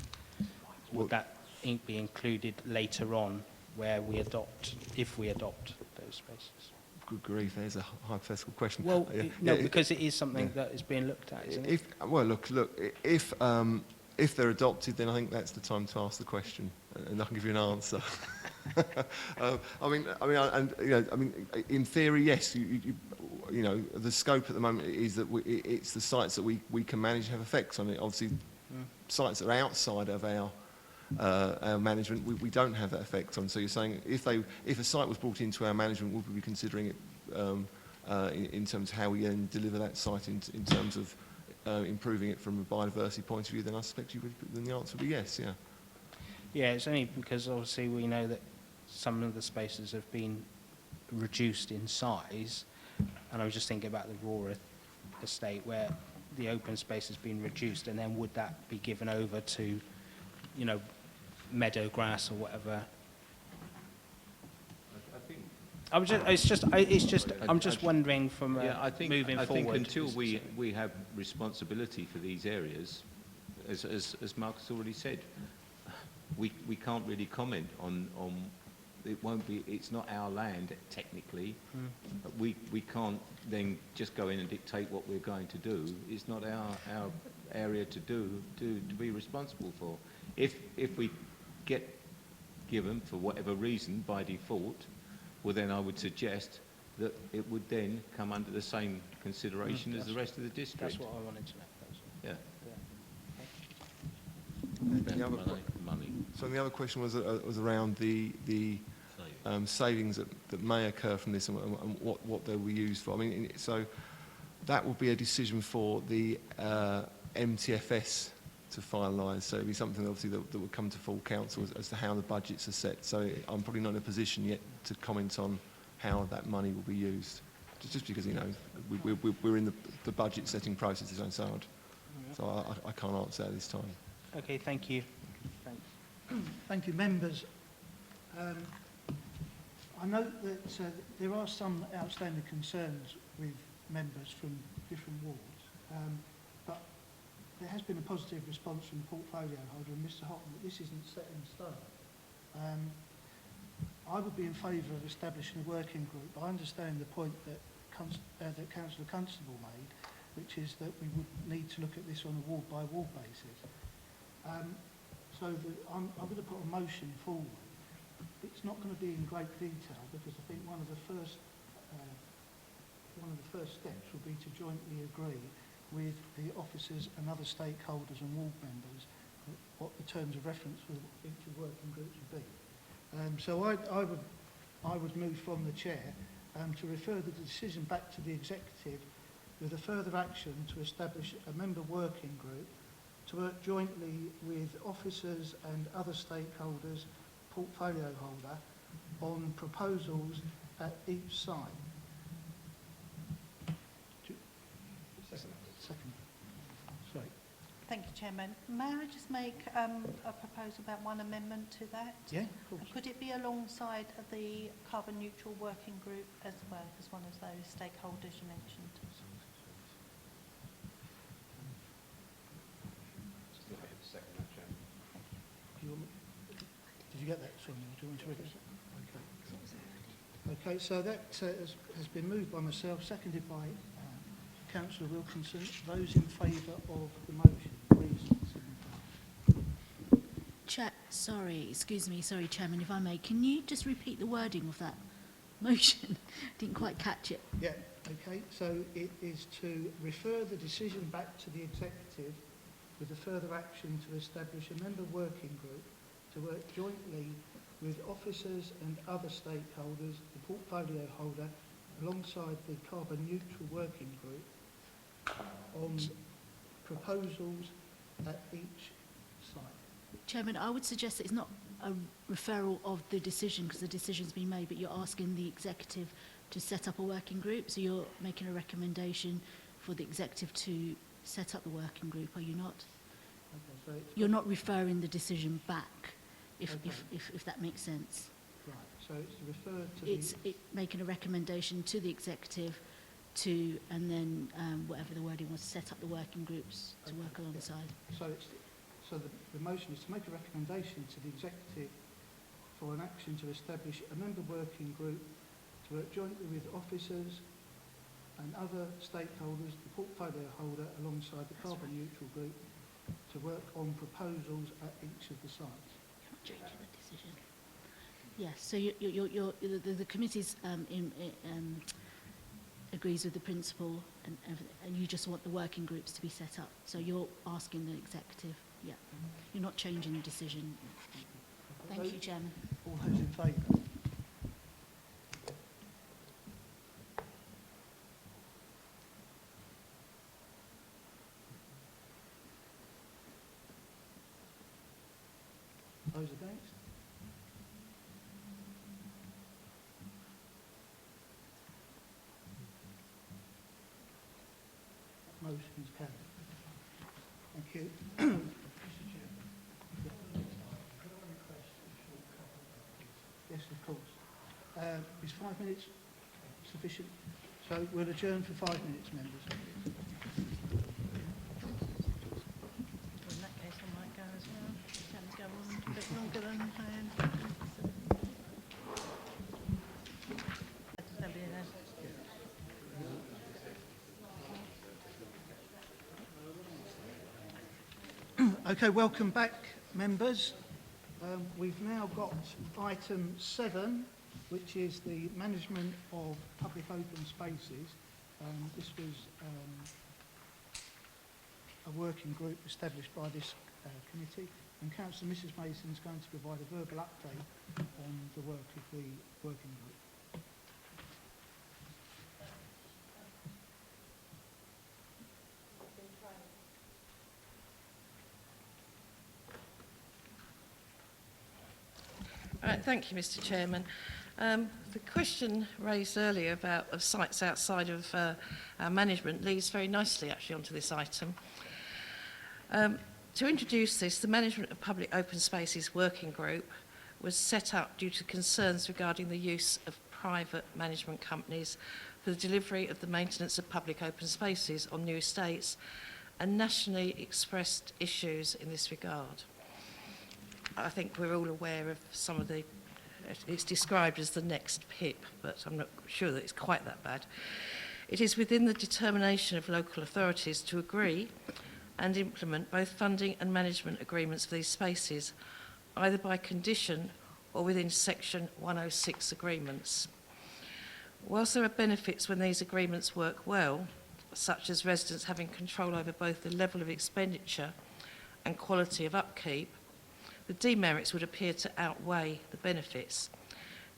Would that be included later on where we adopt, if we adopt those spaces? Good grief, there's a hypothetical question. Well, no, because it is something that is being looked at, isn't it? Well, look, if they're adopted, then I think that's the time to ask the question, and I can give you an answer. In theory, yes. You know, the scope at the moment is that it's the sites that we can manage have effects on it. Obviously, sites that are outside of our management, we don't have that effect on. So you're saying if a site was brought into our management, would we be considering it in terms of how we then deliver that site in terms of improving it from a biodiversity point of view? Then I suspect then the answer would be yes. Yeah. Yeah, it's only because obviously we know that some of the spaces have been reduced in size, and I was just thinking about the Raw estate where the open space has been reduced, and then would that be given over to, you know, meadow grass or whatever? I'm just wondering from moving forward. I think until we have responsibility for these areas, as Marcus already said, we can't really comment on it. Won't be. It's not our land technically. We can't then just go in and dictate what we're going to do. It's not our area to be responsible for. If we get given for whatever reason by default, well then I would suggest that it would then come under the same consideration as the rest of the district. That's what I wanted to know. Yeah. Money. So the other question was around the savings that may occur from this and what they will be used for. I mean, so that will be a decision for the MTFS to finalise, so it'll be something obviously that would come to full council as to how the budgets are set. So I'm probably not in a position yet to comment on how that money will be used, just because, you know, we're in the budget setting process on SARD, so I can't answer at this time. Okay, thank you. Thanks. Thank you, members. I note that there are some outstanding concerns with members from different wards, but there has been a positive response from the portfolio holder and Mr Houghton that this isn't set in stone. I would be in favour of establishing a working group. I understand the point that Councillor Constable made, which is that we would need to look at this on a ward-by-ward basis. I'm going to put a motion forward. It's not going to be in great detail because I think one of the first steps will be to jointly agree with the officers and other stakeholders and ward members what the terms of reference for each of the working groups would be. So I would move from the chair to refer the decision back to the executive with a further action to establish a member working group to work jointly with officers and other stakeholders, portfolio holder, on proposals at each site. Second. Sorry. Thank you, Chairman. May I just make a proposal about one amendment to that? Yeah, of course. Could it be alongside the carbon neutral working group as well as one of those stakeholders you mentioned? Did you get that, Sonia? Do you want to read it? Okay, so that has been moved by myself, seconded by Councillor Wilkinson. Those in favour of the motion, please signify. Sorry, Chairman, if I may, can you just repeat the wording of that motion? Didn't quite catch it. Yeah, okay, so it is to refer the decision back to the executive with a further action to establish a member working group to work jointly with officers and other stakeholders, the portfolio holder, alongside the carbon neutral working group on proposals at each site. Chairman, I would suggest that it's not a referral of the decision because the decision's been made, but you're asking the executive to set up a working group. So you're making a recommendation for the executive to set up the working group, are you not? Okay, so You're not referring the decision back, if that makes sense. right, so it's to refer to Making a recommendation to the executive to, and then whatever the wording was, set up the working groups to work alongside. So the motion is to make a recommendation to the executive for an action to establish a member working group to work jointly with officers and other stakeholders, the portfolio holder, alongside the carbon neutral group, to work on proposals at each of the sites. You're not changing the decision. Yes, so the committee's agrees with the principle and everything, and you just want the working groups to be set up. So you're asking the executive, yeah. You're not changing the decision. Thank you, Chairman. All those in favour? Those against? Motion is carried. Thank you. Yes, of course. Is 5 minutes sufficient? So we'll adjourn for 5 minutes, members. In that case, I might go as well. Can go on a bit longer than planned. Okay, welcome back, members. We've now got item 7, which is the management of public open spaces. This was a working group established by this committee, and Councillor Mrs Mason is going to provide a verbal update on the work of the working group. Right, thank you, Mr. Chairman. The question raised earlier about of sites outside of our management leads very nicely actually onto this item. To introduce this, the Management of Public Open Spaces Working Group was set up due to concerns regarding the use of private management companies for the delivery of the maintenance of public open spaces on new estates and nationally expressed issues in this regard. I think we're all aware of some of the, it's described as the next PIP, but I'm not sure that it's quite that bad. It is within the determination of local authorities to agree and implement both funding and management agreements for these spaces, either by condition or within Section 106 agreements. Whilst there are benefits when these agreements work well, such as residents having control over both the level of expenditure and quality of upkeep, the demerits would appear to outweigh the benefits.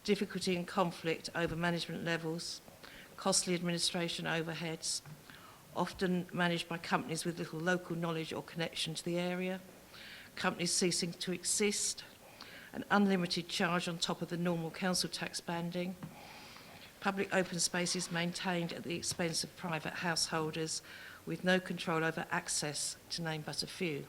Difficulty and conflict over management levels, costly administration overheads, often managed by companies with little local knowledge or connection to the area, companies ceasing to exist, an unlimited charge on top of the normal council tax banding, public open spaces maintained at the expense of private householders with no control over access, to name but a few.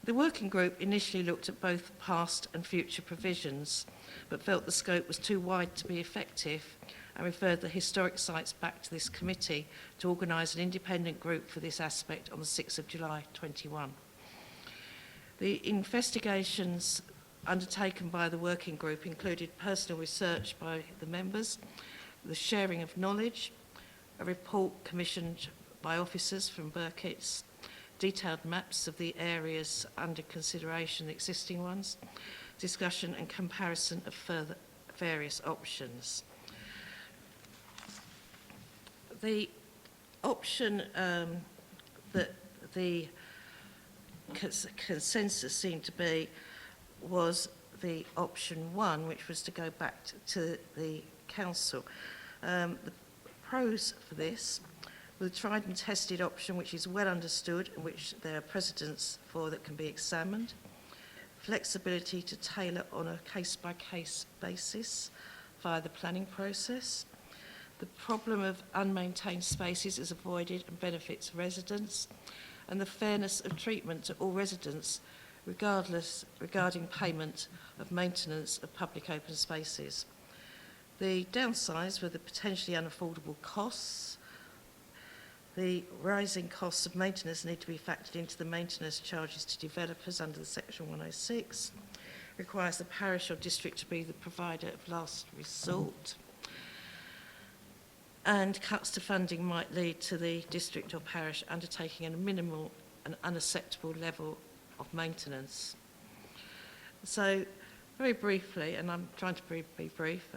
The working group initially looked at both past and future provisions, but felt the scope was too wide to be effective and referred the historic sites back to this committee to organise an independent group for this aspect on the 6th of July 21. The investigations undertaken by the working group included personal research by the members, the sharing of knowledge, a report commissioned by officers from Burkitt's, detailed maps of the areas under consideration, the existing ones, discussion and comparison of further various options. The option that the consensus seemed to be was the option 1, which was to go back to the council. The pros for this were the tried and tested option, which is well understood and which there are precedents for that can be examined. Flexibility to tailor on a case-by-case basis via the planning process. The problem of unmaintained spaces is avoided and benefits residents, and the fairness of treatment to all residents regarding payment of maintenance of public open spaces. The downsides were the potentially unaffordable costs. The rising costs of maintenance need to be factored into the maintenance charges to developers under the Section 106. Requires the parish or district to be the provider of last resort. And cuts to funding might lead to the district or parish undertaking a minimal and unacceptable level of maintenance. So, very briefly, and I'm trying to be brief,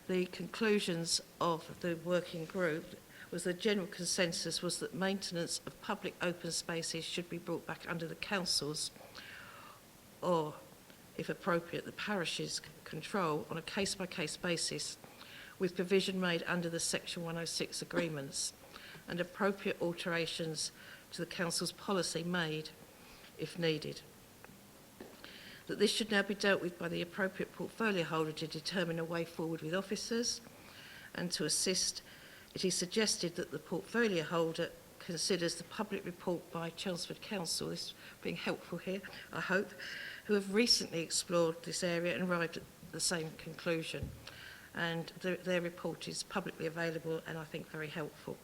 the conclusions of the working group was the general consensus was that maintenance of public open spaces should be brought back under the council's or, if appropriate, the parish's control on a case-by-case basis, with provision made under the Section 106 agreements and appropriate alterations to the council's policy made if needed. That this should now be dealt with by the appropriate portfolio holder to determine a way forward with officers, and to assist, it is suggested that the portfolio holder considers the public report by Chelmsford Council, this being helpful here, I hope, who have recently explored this area and arrived at the same conclusion. And their report is publicly available and I think very helpful.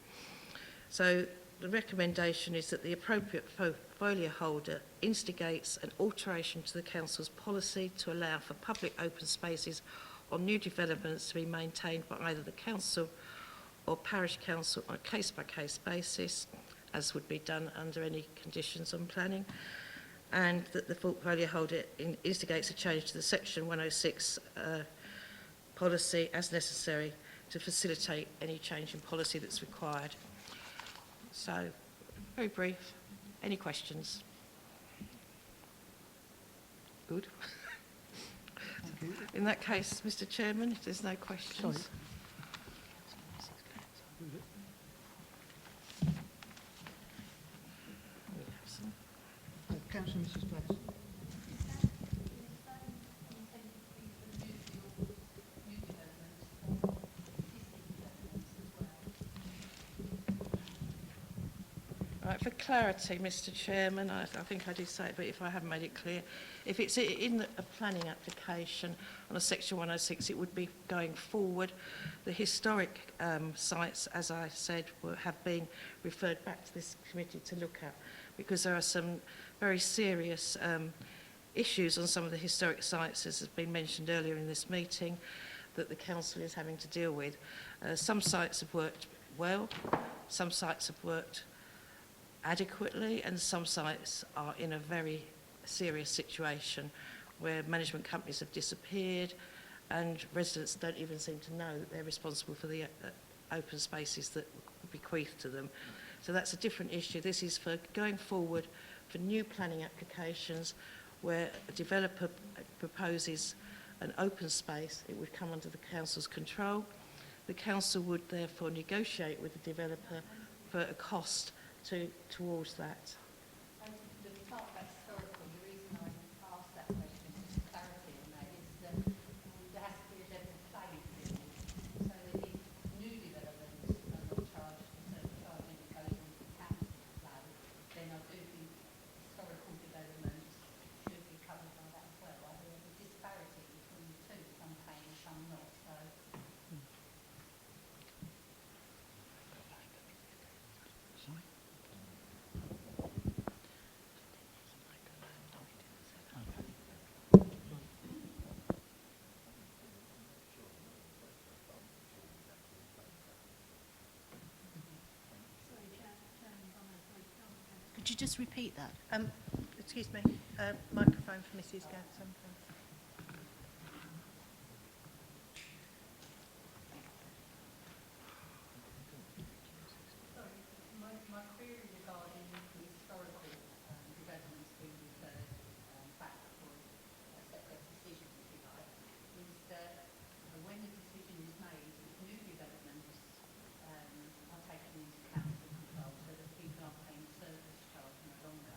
So the recommendation is that the appropriate portfolio holder instigates an alteration to the council's policy to allow for public open spaces on new developments to be maintained by either the council or parish council on a case-by-case basis, as would be done under any conditions on planning, and that the portfolio holder instigates a change to the Section 106 policy as necessary to facilitate any change in policy that's required. So, very brief. Any questions? Good. In that case, Mr. Chairman, if there's no questions. Councillor Mrs. Glass. For clarity, Mr Chairman, I think I did say it, but if I haven't made it clear, if it's in a planning application on a Section 106, it would be going forward. The historic sites, as I said, have been referred back to this committee to look at, because there are some very serious issues on some of the historic sites, as has been mentioned earlier in this meeting, that the council is having to deal with. Some sites have worked well, some sites have worked adequately, and some sites are in a very serious situation where management companies have disappeared and residents don't even seem to know that they're responsible for the open spaces that were bequeathed to them. So that's a different issue. This is for going forward for new planning applications where a developer proposes an open space. It would come under the council's control. The council would therefore negotiate with the developer for a cost towards that. The part about historical, the reason I asked that question is clarity on that is that there has to be a level playing field so that if new developments are not charged a certain charge and it goes into the council plan, then I do think historical developments should be covered by that as well. I think there's a disparity between the two, some paying, some not. So. Could you just repeat that? Excuse me, microphone for Mrs. Gadsden, please. My query regarding the historical developments being referred back for a separate decision, if you like, is that when the decision is made, if new developments are taken into council control so that people are paying service charge no longer,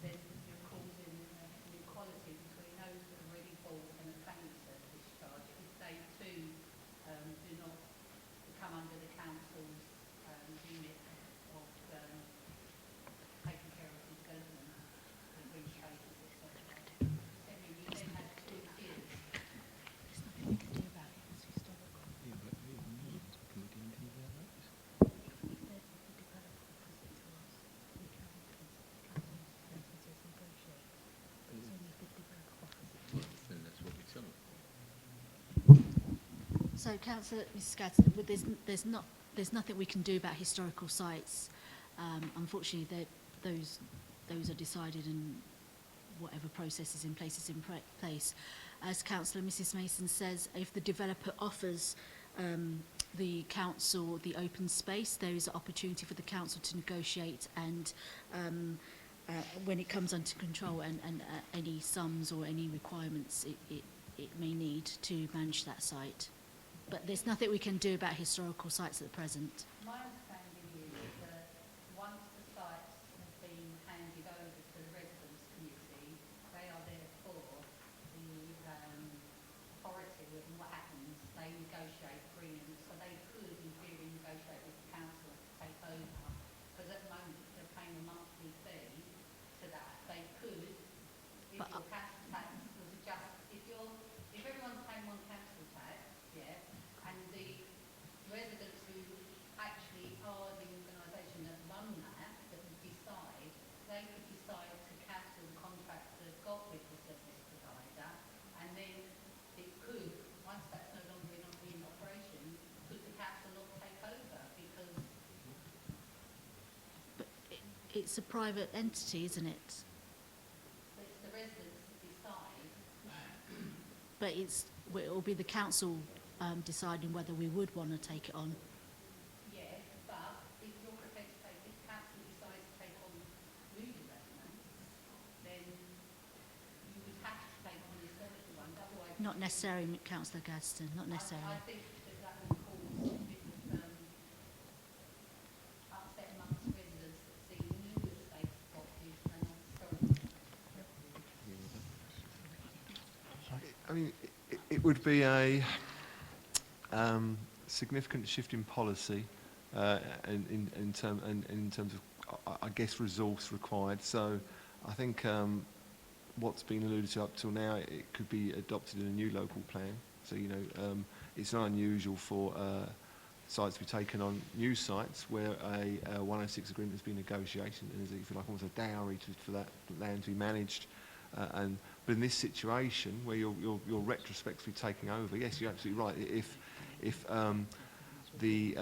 then you're causing inequality between those that are already bought and are paying service charge if they too do not come under the council's unit of taking care of the development, the green spaces, etc. So you then have two tiers. There's nothing we can do about it. It's historical. So, Councillor, Mrs. Gadsden, there's nothing we can do about historical sites. Unfortunately, those are decided and whatever process is in place is in place. As Councillor Mrs. Mason says, if the developer offers the council the open space, there is an opportunity for the council to negotiate and when it comes under control and any sums or any requirements it may need to manage that site. But there's nothing we can do about historical sites at the present. My understanding is that once the sites have been handed over to the residents committee, they are therefore the authority and what happens, they negotiate agreements, so they could in theory negotiate with the council to take over, because at the moment they're paying a monthly fee to that. They could, if your council tax was adjusted, if everyone's paying one council tax, yeah, and the residents who actually are the organisation that run that would decide, they could decide to cancel the contract they've got with the service provider, and then it could, once that's no longer in operation, could the council not take over because... But it's a private entity, isn't it? It's the residents that decide. But it will be the council deciding whether we would want to take it on. Yeah, but if you're prepared to take, if council decides to take on new developments, then you would have to take on the historical ones, otherwise... Not necessarily, Councillor Gadsden, not necessarily. I think that would cause a bit of upset amongst residents that see new estate properties and historical. I mean, it would be a significant shift in policy in terms of I guess, resource required. So I think what's been alluded to up till now, it could be adopted in a new local plan. So, you know, it's not unusual for sites to be taken on new sites where a 106 agreement has been negotiated, and there's, if you like, almost a dowry for that land to be managed. But in this situation where you're retrospectively taking over, yes, you're absolutely right. If the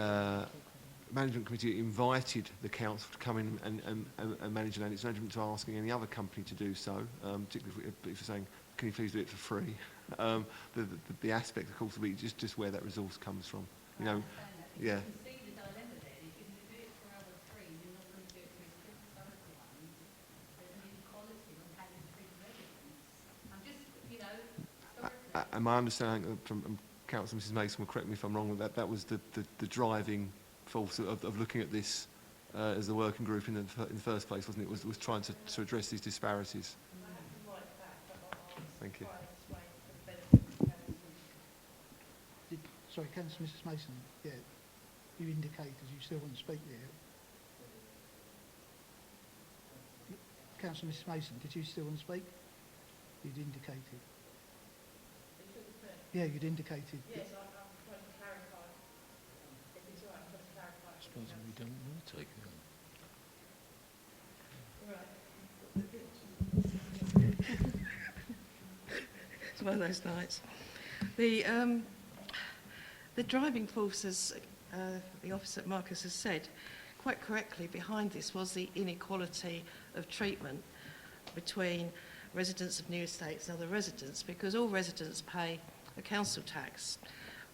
management committee invited the council to come in and manage land, it's no different to asking any other company to do so, particularly if you're saying, can you please do it for free? The aspect, of course, will be just where that resource comes from. You know, yeah. And my understanding from Councillor Mrs Mason will correct me if I'm wrong, that was the driving force of looking at this as the working group in the first place, wasn't it? Was trying to address these disparities. Thank you. Sorry, Councillor Mrs Mason, yeah, you indicated you still want to speak there. Councillor Mrs Mason, did you still want to speak? You'd indicated. Yeah, you'd indicated. Yes, I'm trying to clarify. If it's all right, I'm trying to clarify. I suppose we don't want to take it on. Right. It's one of those nights. The driving force, as the officer Marcus has said, quite correctly, behind this was the inequality of treatment between residents of new estates and other residents, because all residents pay a council tax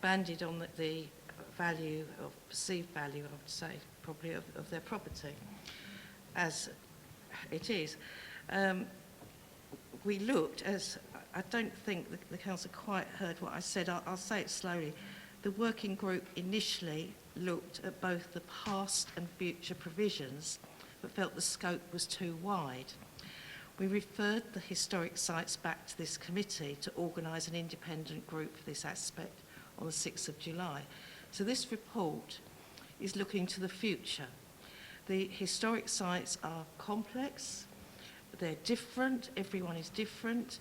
banded on the value, or perceived value, I would say, probably of their property, as it is. We looked, as I don't think the council quite heard what I said, I'll say it slowly. The working group initially looked at both the past and future provisions, but felt the scope was too wide. We referred the historic sites back to this committee to organise an independent group for this aspect on the 6th of July. So this report is looking to the future. The historic sites are complex, they're different, everyone is different.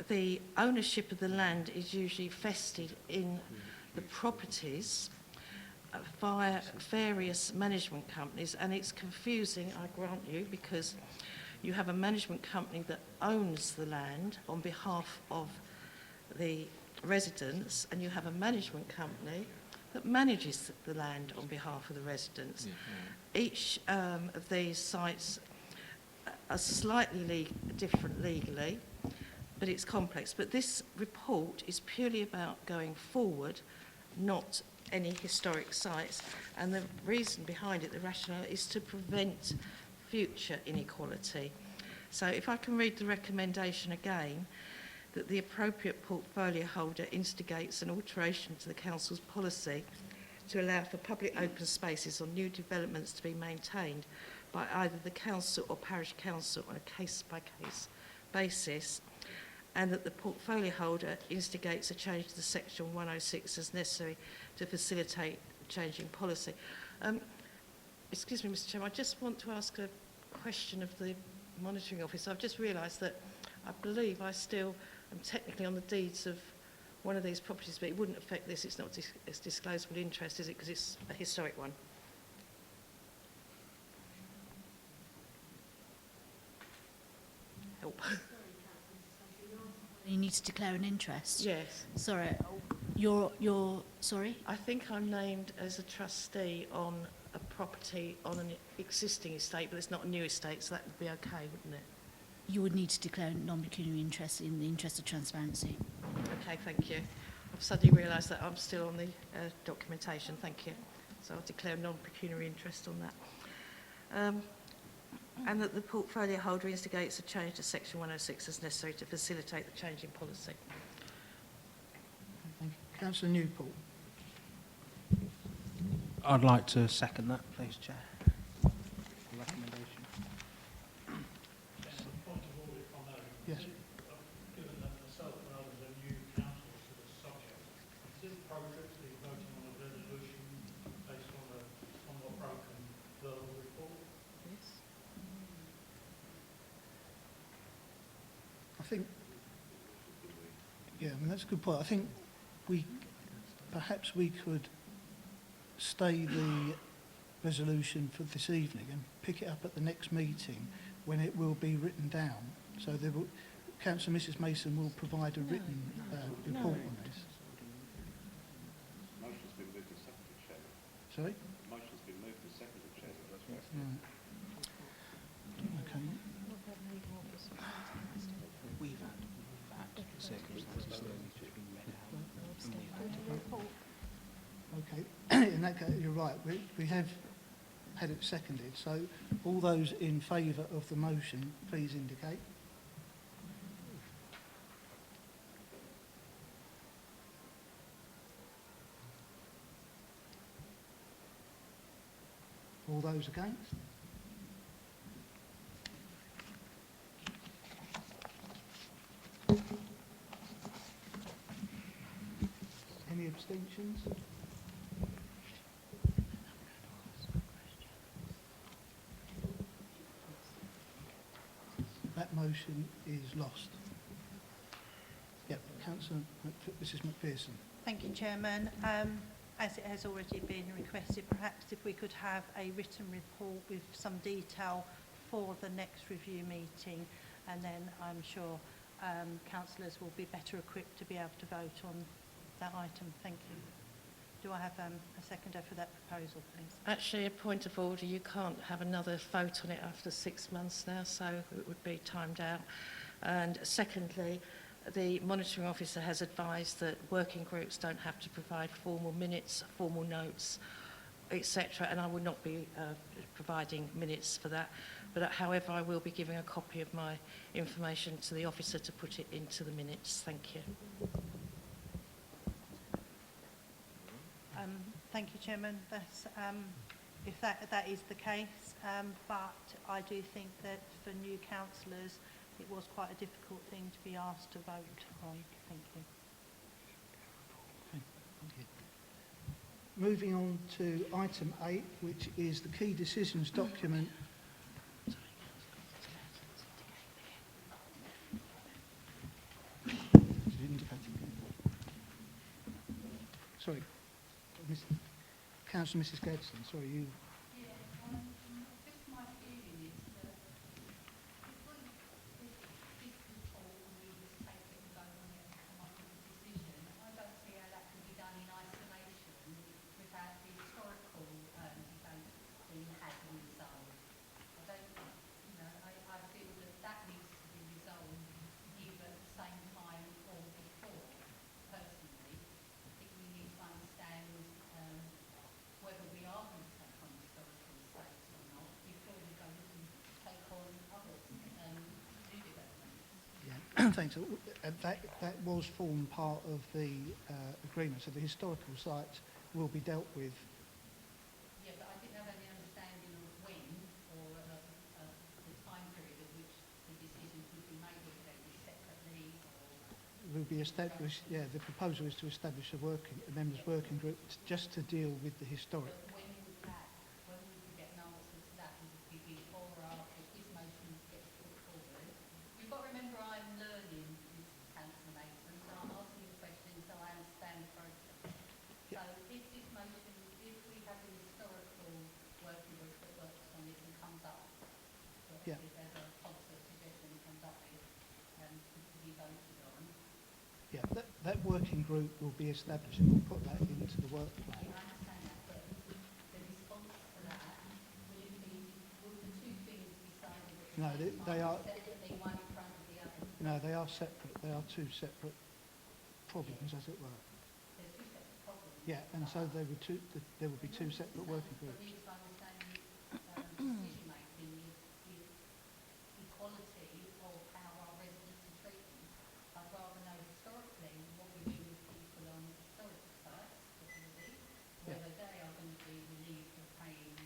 The ownership of the land is usually vested in the properties via various management companies, and it's confusing, I grant you, because you have a management company that owns the land on behalf of the residents, and you have a management company that manages the land on behalf of the residents. Yeah. Each of these sites are slightly different legally, but it's complex. But this report is purely about going forward, not any historic sites. And the reason behind it, the rationale, is to prevent future inequality. So if I can read the recommendation again, that the appropriate portfolio holder instigates an alteration to the council's policy to allow for public open spaces or new developments to be maintained by either the council or parish council on a case-by-case basis, and that the portfolio holder instigates a change to the section 106 as necessary to facilitate changing policy. Excuse me, Mr. Chairman, I just want to ask a question of the monitoring officer. I've just realised that I believe I still am technically on the deeds of one of these properties, but it wouldn't affect this. It's not it's disclosable interest, is it? Because it's a historic one. Help. You need to declare an interest? Yes. Sorry, sorry? I think I'm named as a trustee on a property on an existing estate, but it's not a new estate, so that would be okay, wouldn't it? You would need to declare non-pecuniary interest in the interest of transparency. Okay, thank you. I've suddenly realised that I'm still on the documentation, thank you. So I'll declare non-pecuniary interest on that. And that the portfolio holder instigates a change to section 106 as necessary to facilitate the change in policy. Thank you. Councillor Newport. I'd like to second that, please, Chair. The recommendation. Yes. Given that myself and others are new councillors to this subject, is it appropriate to be voting on a resolution based on a somewhat broken I think, yeah, I mean, that's a good point. I think perhaps we could stay the resolution for this evening and pick it up at the next meeting when it will be written down. So there will, Councillor Mrs Mason will provide a written report on this. Motion's been moved and seconded, Chairman. Sorry? Motion's been moved and seconded, Chairman. That's right. Right. Okay. We've had circumstances where we've just been read out and we've had to vote. Okay, in that case, you're right. We have had it seconded. So all those in favour of the motion, please indicate. All those against? Any abstentions? That motion is lost. Yep, Mrs McPherson. Thank you, Chairman. As it has already been requested, perhaps if we could have a written report with some detail for the next review meeting, and then I'm sure councillors will be better equipped to be able to vote on that item. Thank you. Do I have a seconder for that proposal, please? Actually, a point of order, you can't have another vote on it after 6 months now, so it would be timed out. And secondly, the monitoring officer has advised that working groups don't have to provide formal minutes, formal notes, etc., and I will not be providing minutes for that. But however, I will be giving a copy of my information to the officer to put it into the minutes. Thank you. Thank you, Chairman. That's, if that is the case, but I do think that for new councillors, it was quite a difficult thing to be asked to vote on. Thank you. Moving on to item 8, which is the key decisions document. Sorry, Councillor Mrs Gadsden, sorry, you. Just my feeling is that because this report and we just take it and go on it and come up with a decision, I don't see how that can be done in isolation without the historical debate being had and resolved. I feel that that needs to be resolved either at the same time or before. Personally, I think we need to understand whether we are going to take on historical estates or not before we go and take on other new developments. Yeah, thanks. That was formed part of the agreement, so the historical sites will be dealt with. Yeah, but I didn't have any understanding of when or the time period at which the decisions would be made, whether they be separately or... Will be established. Yeah, the proposal is to establish a members' working group just to deal with the historic. But when would we get an answer to that? Would it be before or after this motion gets put forward? You've got to remember I'm learning, Mrs Councillor Mason, so I'm asking you questions so I understand the process. So if this motion, if we have a historical working group that works on this and comes up, Yeah. if there's a policy suggestion that comes up with to be voted on, Yeah, that working group will be established and we'll put that into the work plan. I understand that, but the response to that, will the two things be decided at the No, same they time, are. separately, one in front of the other? No, they are separate. They are two separate problems, as it were. There's two separate problems. Yeah, and so there will be two separate working For groups. me to understand decision making is equality of how our residents are treated. I'd rather know historically what we do with people on historical sites, particularly, whether they are going to be relieved of paying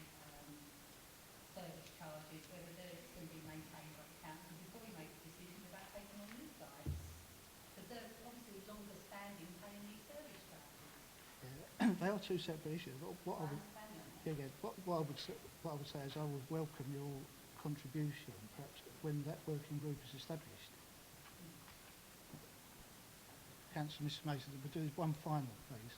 service charges, whether they're going to be maintained by the council before we make a decision about taking on new sites. Because they're obviously longer standing paying these service charges. Yeah, they are two separate issues. What are we? I understand that. What I would say is I would welcome your contribution, perhaps when that working group is established. Councillor Mrs Mason, we'll do one final, please.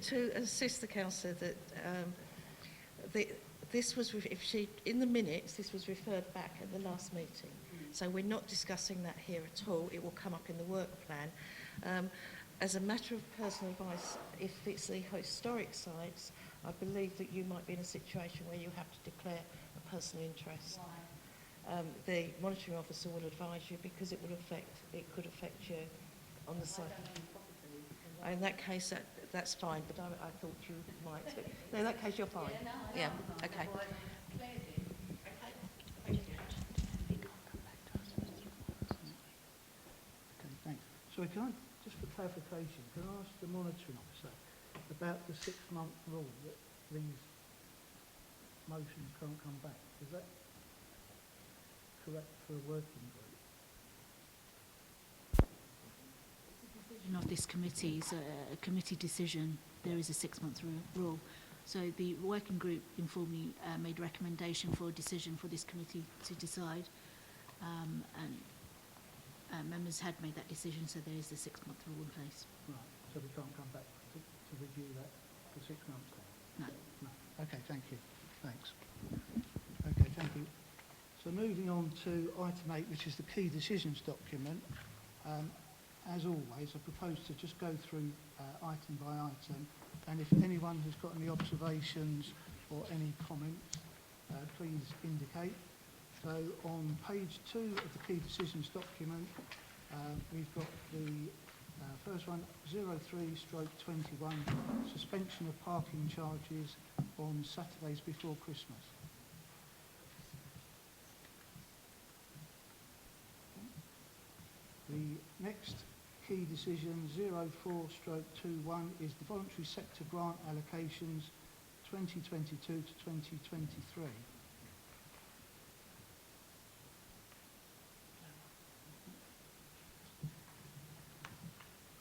To assist the councillor that this was, in the minutes, this was referred back at the last meeting. So we're not discussing that here at all. It will come up in the work plan. As a matter of personal advice, if it's the historic sites, I believe that you might be in a situation where you have to declare a personal interest. The monitoring officer will advise you because it could affect you on the site. In that case, that's fine, but I thought you might. No, in that case, you're fine. Yeah, okay. Okay, thanks. Sorry, can I, just for clarification, can I ask the monitoring officer about the 6-month rule that these motions can't come back? Is that correct for a working group? Of this committee is a committee decision. There is a 6-month rule. So the working group informally made a recommendation for a decision for this committee to decide, and members had made that decision, so there is a 6-month rule in place. Right, so we can't come back to review that for 6 months then? No. No. Okay, thank you. Thanks. Okay, thank you. So moving on to item 8, which is the key decisions document. As always, I propose to just go through item by item, and if anyone has got any observations or any comments, please indicate. So on page 2 of the key decisions document, we've got the first one, 03/21, suspension of parking charges on Saturdays before Christmas. The next key decision, 04/21, is the voluntary sector grant allocations 2022 to 2023.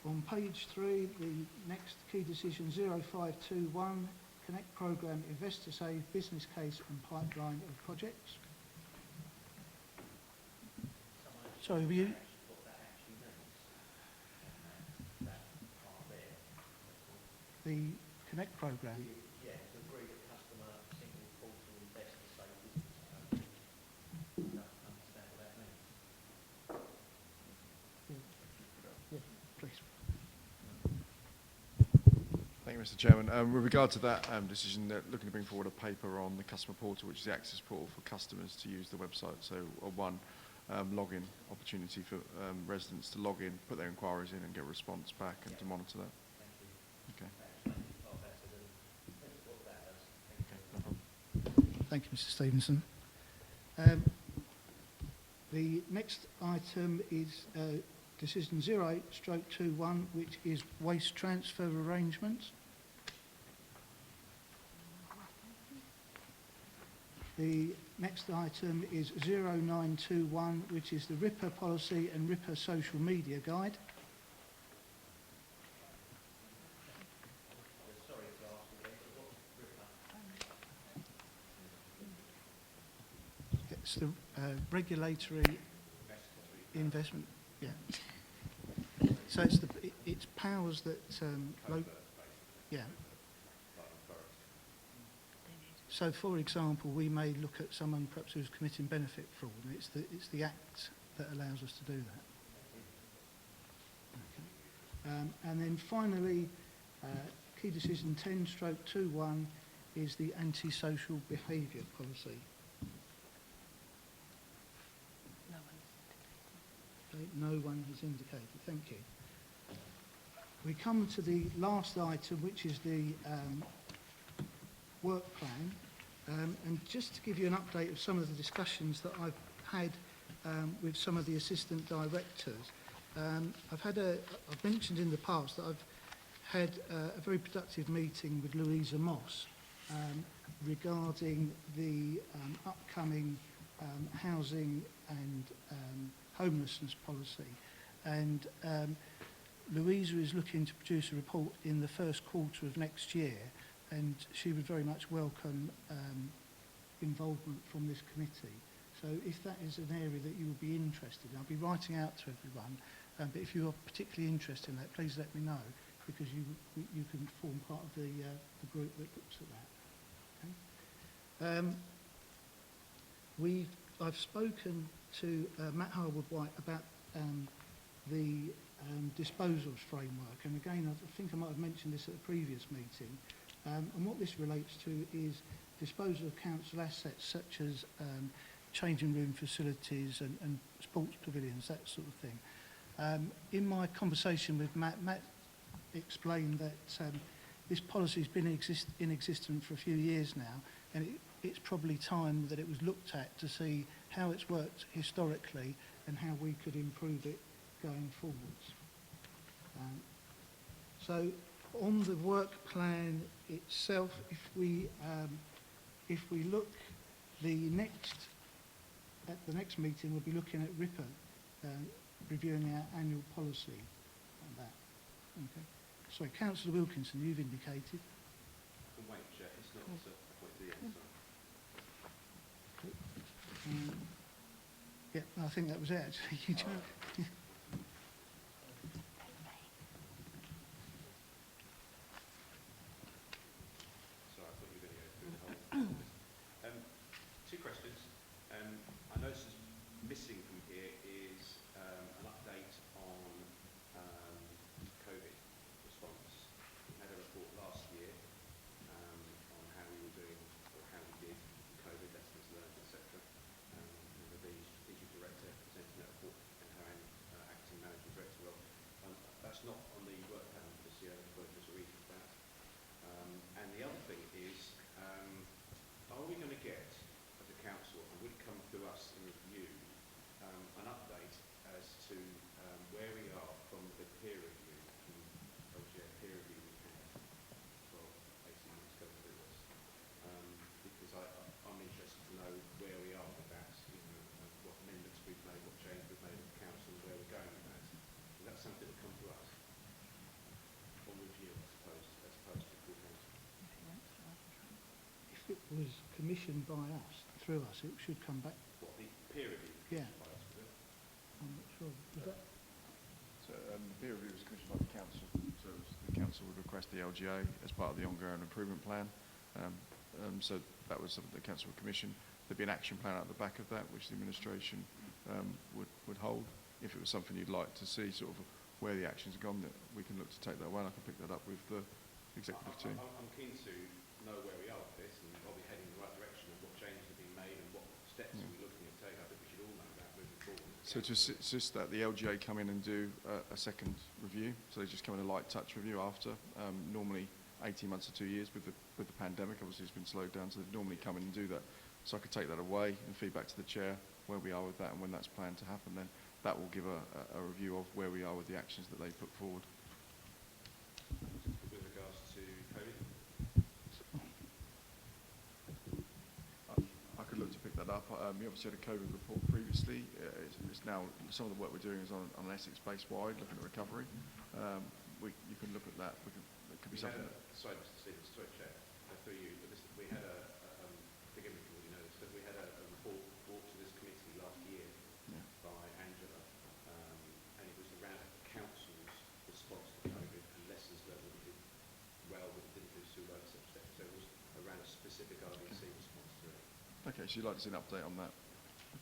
On page 3, the next key decision, 0521, Connect Programme Investor Save Business Case and Pipeline of Projects. Sorry, were you? The Connect programme. Yeah, to agree that customer single portal investor save business code. I don't understand what that means. Yeah, please. Thank you, Mr. Chairman. With regard to that decision, they're looking to bring forward a paper on the customer portal, which is the access portal for customers to use the website. So one login opportunity for residents to log in, put their inquiries in and get a response back and to monitor that. Okay. Thank you, Mr. Stevenson. The next item is decision 08/21, which is waste transfer arrangements. The next item is 0921, which is the RIPA policy and RIPA social media guide. It's the regulatory investment, yeah. So it's powers that, yeah. So, for example, we may look at someone perhaps who's committing benefit fraud, and it's the Act that allows us to do that. Okay. And then finally, key decision 10/21 is the antisocial behaviour policy. Okay, no one has indicated. Thank you. We come to the last item, which is the work plan. And just to give you an update of some of the discussions that I've had with some of the assistant directors, I've mentioned in the past that I've had a very productive meeting with Louisa Moss regarding the upcoming housing and homelessness policy. And Louisa is looking to produce a report in the first quarter of next year, and she would very much welcome involvement from this committee. So if that is an area that you would be interested in, I'll be writing out to everyone, but if you are particularly interested in that, please let me know, because you can form part of the group that looks at that. Okay? I've spoken to Matt Harwood-White about the disposals framework, and again, I think I might have mentioned this at a previous meeting, and what this relates to is disposal of council assets such as changing room facilities and sports pavilions, that sort of thing. In my conversation with Matt explained that this policy has been in existence for a few years now, and it's probably time that it was looked at to see how it's worked historically and how we could improve it going forwards. So on the work plan itself, if we look at the next meeting, we'll be looking at RIPA, reviewing our annual policy on that. Okay. Sorry, Councillor Wilkinson, you've indicated. I can wait, Chair. It's not quite the end. Yeah, I think that was it actually. Sorry, I thought you were going to go through the whole list. Two questions. I noticed missing from here is an update on COVID response. We had a report last year on how we were doing, or how we did COVID, lessons learned, etc. The strategic director presenting that report and her acting managing director role. That's not on the work plan for this year. I just wanted to read that. And the other thing is, are we going to get, as a council, and would come through us in review, an update as to where we are from the peer review, peer review we had 12, 18 months ago through us? Because I'm interested to know where we are with that, what amendments we've made, what change we've made with the council, where we're going with that. Is that something that will come to us on review, I suppose, as opposed to the full council? If it was commissioned by us, through us, it should come back. What, the peer review? Yeah. By us, was it? I'm not sure. Was that? So the peer review was commissioned by the council, so the council would request the LGA as part of the ongoing improvement plan. So that was something the council would commission. There'd be an action plan out the back of that, which the administration would hold. If it was something you'd like to see, sort of where the action's gone, that we can look to take that away. I can pick that up with the executive team. I'm keen to know where we are with this, and are we heading in the right direction, and what changes are being made, and what steps are we looking at taking? I think we should all know that moving forward. So to assist that, the LGA come in and do a second review. So they just come in a light touch review after. Normally 18 months to 2 years with the pandemic. Obviously it's been slowed down, so they've normally come in and do that. So I could take that away and feedback to the chair where we are with that and when that's planned to happen. Then that will give a review of where we are with the actions that they put forward. With regards to COVID? I could look to pick that up. We obviously had a COVID report previously. It's now, some of the work we're doing is on an Essex-based wide, looking at recovery. You can look at that. It could be something. Sorry, Mr. Stevens, sorry, Chair, through you. But we had forgive me if you already know this, but we had a report brought to this committee last year by Angela, and it was around council's response to COVID and lessons learned, what we did well, what we didn't do so well, etc. So it was around a specific RDC response to it. Okay, so you'd like to see an update on that?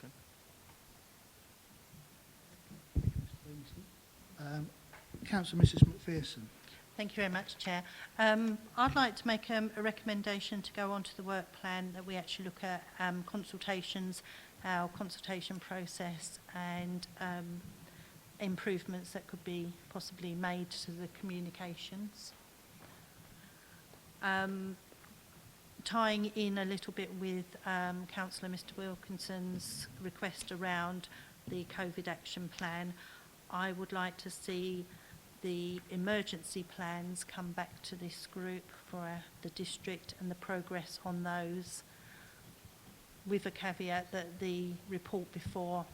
Okay. Councillor Mrs McPherson. Thank you very much, Chair. I'd like to make a recommendation to go on to the work plan that we actually look at consultations, our consultation process and improvements that could be possibly made to the communications. Tying in a little bit with Councillor Mr Wilkinson's request around the COVID action plan, I would like to see the emergency plans come back to this group for the district and the progress on those, with a caveat that the report before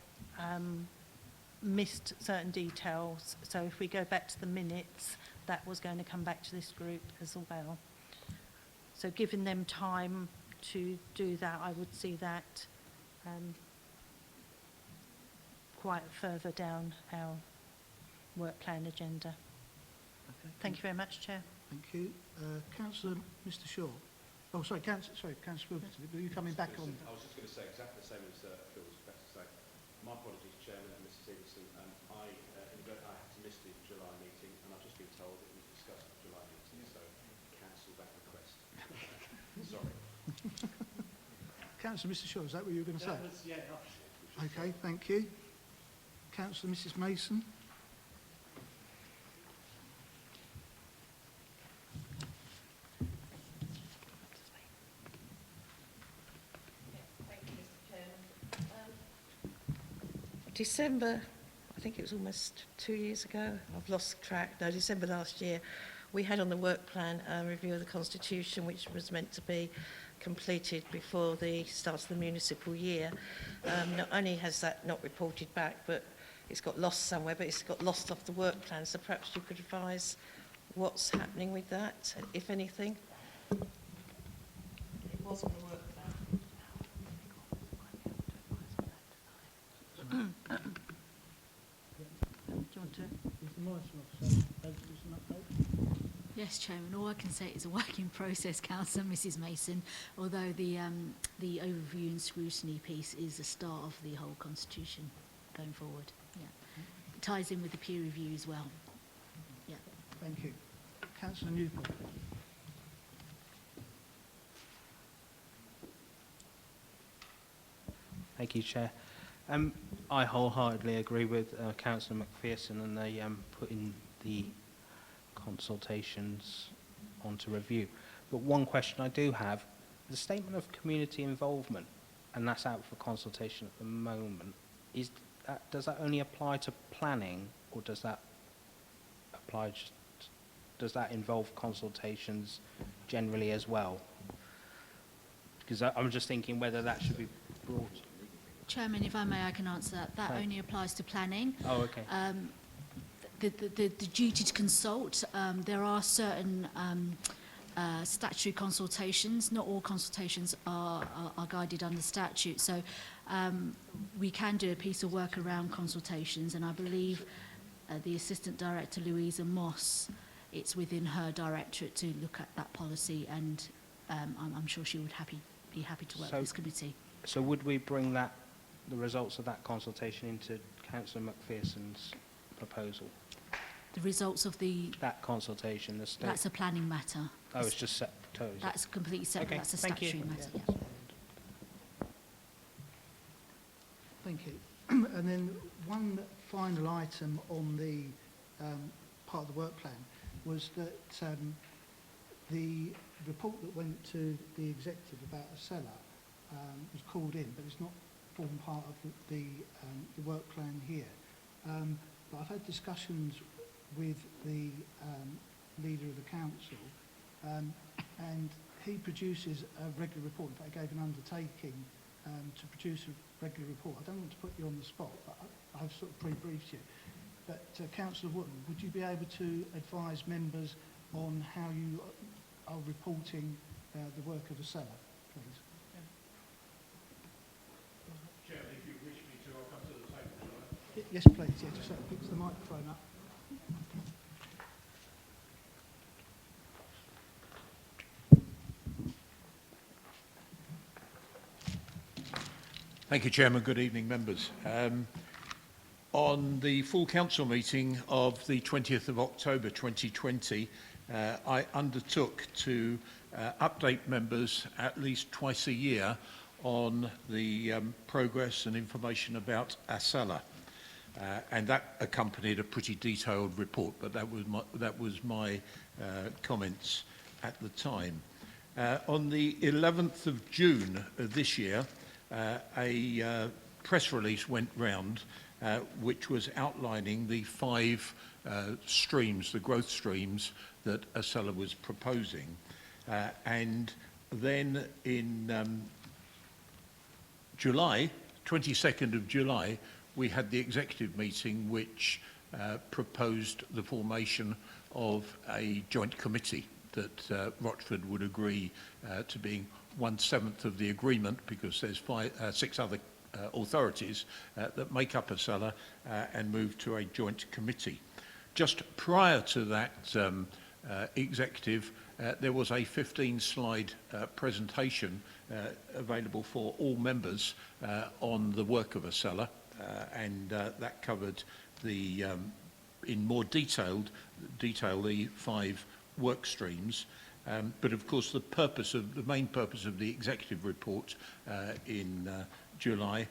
missed certain details. So if we go back to the minutes, that was going to come back to this group as well. So giving them time to do that, I would see that quite further down our work plan agenda. Okay. Thank you very much, Chair. Thank you. Councillor Mr Shaw. Oh, sorry, Councillor Wilkinson, were you coming back on? I was just going to say exactly the same as Phil was about to say. My apologies, Chairman and Mrs Stevenson. I had to miss the July meeting, and I've just been told that we discussed the July meeting, so cancel that request. Sorry. Councillor Mr Shaw, is that what you were going to say? Yeah. Okay, thank you. Councillor Mrs Mason. December, I think it was almost 2 years ago, I've lost track, no, December last year, we had on the work plan a review of the Constitution, which was meant to be completed before the start of the municipal year. Not only has that not reported back, but it's got lost somewhere, but it's got lost off the work plan, so perhaps you could advise what's happening with that, if anything. It was on the work plan. Do you want to? Yes, Chairman. All I can say is a work in process, Councillor Mrs Mason, although the overview and scrutiny piece is the start of the whole Constitution going forward. Yeah. It ties in with the peer review as well. Yeah. Thank you. Councillor Newport. Thank you, Chair. I wholeheartedly agree with Councillor McPherson and they putting the consultations onto review. But one question I do have, the statement of community involvement, and that's out for consultation at the moment, does that only apply to planning, or does that apply does that involve consultations generally as well? Because I'm just thinking whether that should be brought. Chairman, if I may, I can answer that. That only applies to planning. Oh, okay. The duty to consult, there are certain statutory consultations. Not all consultations are guided under statute. So we can do a piece of work around consultations, and I believe the Assistant Director, Louisa Moss, it's within her directorate to look at that policy, and I'm sure she would be happy to work with this committee. So would we bring the results of that consultation into Councillor McPherson's proposal? The results of that consultation, the state. That's a planning matter. Oh, it's just set. Totally. That's completely separate. Okay, That's a thank you. statutory matter. Yeah. Yeah. Thank you. And then one final item on the part of the work plan was that the report that went to the executive about a cellar was called in, but it's not formed part of the work plan here. But I've had discussions with the leader of the council, and he produces a regular report. In fact, I gave an undertaking to produce a regular report. I don't want to put you on the spot, but I've sort of pre-briefed you. But Councillor Wootton, would you be able to advise members on how you are reporting the work of a cellar, please? Chairman, if you wish me to, I'll come to the table, shall I? Yes, please. Yeah, just so it picks the microphone up. Thank you, Chairman. Good evening, members. On the full council meeting of the 20th of October 2020, I undertook to update members at least twice a year on the progress and information about Asella. And that accompanied a pretty detailed report, but that was my comments at the time. On the 11th of June of this year, a press release went round which was outlining the 5 streams, the growth streams that Asella was proposing. And then in July, 22nd of July, we had the executive meeting which proposed the formation of a joint committee that Rochford would agree to being 1/7 of the agreement, because there's 6 other authorities that make up ACELA, and move to a joint committee. Just prior to that executive, there was a 15-slide presentation available for all members on the work of ACELA, and that covered the, in more detail the 5 work streams. But of course the main purpose of the executive report in July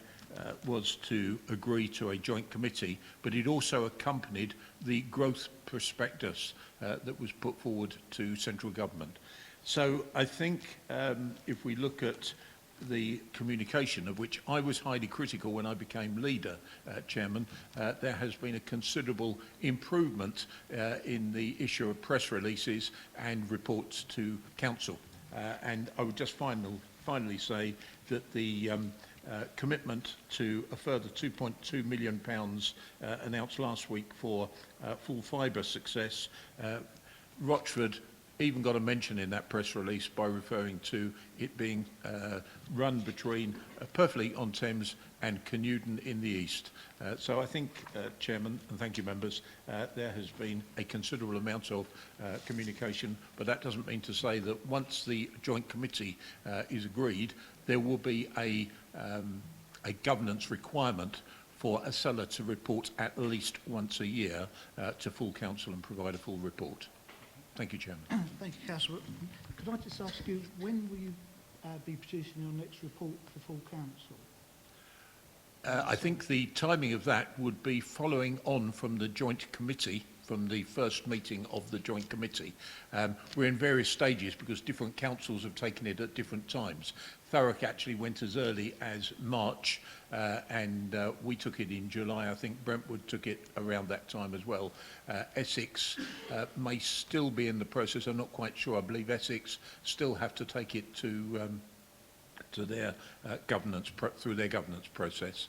was to agree to a joint committee, but it also accompanied the growth prospectus that was put forward to central government. So I think if we look at the communication, of which I was highly critical when I became leader, Chairman, there has been a considerable improvement in the issue of press releases and reports to Council. And I would just finally say that the commitment to a further £2.2 million announced last week for full fibre success, Rochford even got a mention in that press release by referring to it being run between Purfleet-on-Thames and Canewdon in the east. So I think, Chairman, and thank you members, there has been a considerable amount of communication, but that doesn't mean to say that once the joint committee is agreed, there will be a governance requirement for ACELA to report at least once a year to full council and provide a full report. Thank you, Chairman. Thank you, Councillor. Could I just ask you, when will you be producing your next report for full council? I think the timing of that would be following on from the joint committee, from the first meeting of the joint committee. We're in various stages because different councils have taken it at different times. Thurrock actually went as early as March, and we took it in July. I think Brentwood took it around that time as well. Essex may still be in the process. I'm not quite sure. I believe Essex still have to take it to their governance through their governance process,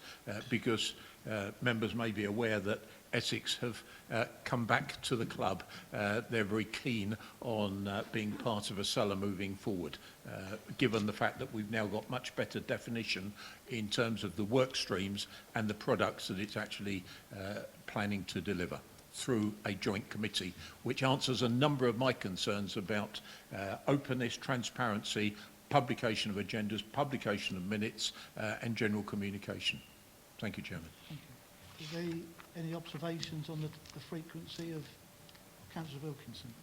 because members may be aware that Essex have come back to the club. They're very keen on being part of ACELA moving forward, given the fact that we've now got much better definition in terms of the work streams and the products that it's actually planning to deliver through a joint committee, which answers a number of my concerns about openness, transparency, publication of agendas, publication of minutes, and general communication. Thank you, Chairman. Thank you. Is there any observations on the frequency of Councillor Wilkinson?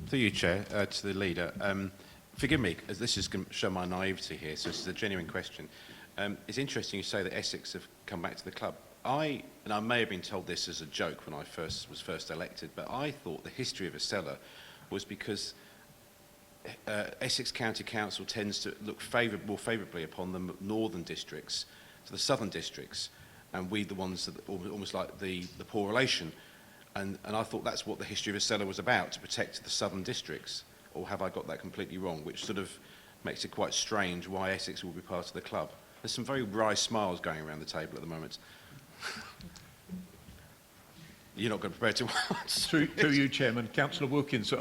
Through you, Chair, to the leader. Forgive me, as this is going to show my naivety here, so this is a genuine question. It's interesting you say that Essex have come back to the club. And I may have been told this as a joke when I was first elected, but I thought the history of ACELA was because Essex County Council tends to look more favourably upon the northern districts to the southern districts, and we the ones that almost like the poor relation. And I thought that's what the history of ACELA was about, to protect the southern districts. Or have I got that completely wrong? Which sort of makes it quite strange why Essex will be part of the club. There's some very wry smiles going around the table at the moment. You're not going to prepare to answer. Through you, Chairman. Councillor Wilkins,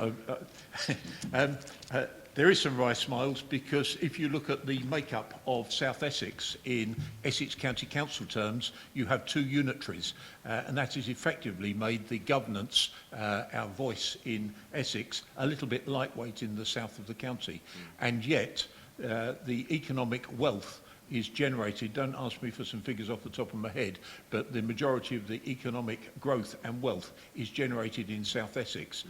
there is some wry smiles, because if you look at the makeup of South Essex in Essex County Council terms, you have 2 unitaries, and that has effectively made the governance, our voice in Essex, a little bit lightweight in the south of the county. And yet, the economic wealth is generated, don't ask me for some figures off the top of my head, but the majority of the economic growth and wealth is generated in South Essex.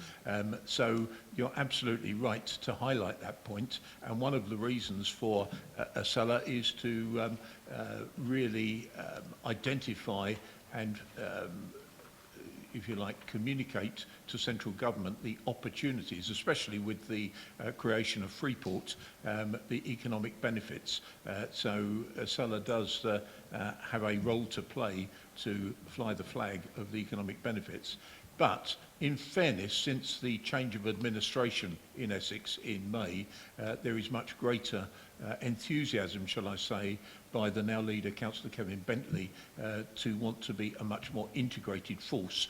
So you're absolutely right to highlight that point, and one of the reasons for ACELA is to really identify and if you like, communicate to central government the opportunities, especially with the creation of Freeport, the economic benefits. So ACELA does have a role to play to fly the flag of the economic benefits. But In fairness, since the change of administration in Essex in May, there is much greater enthusiasm, shall I say, by the now leader, Councillor Kevin Bentley, to want to be a much more integrated force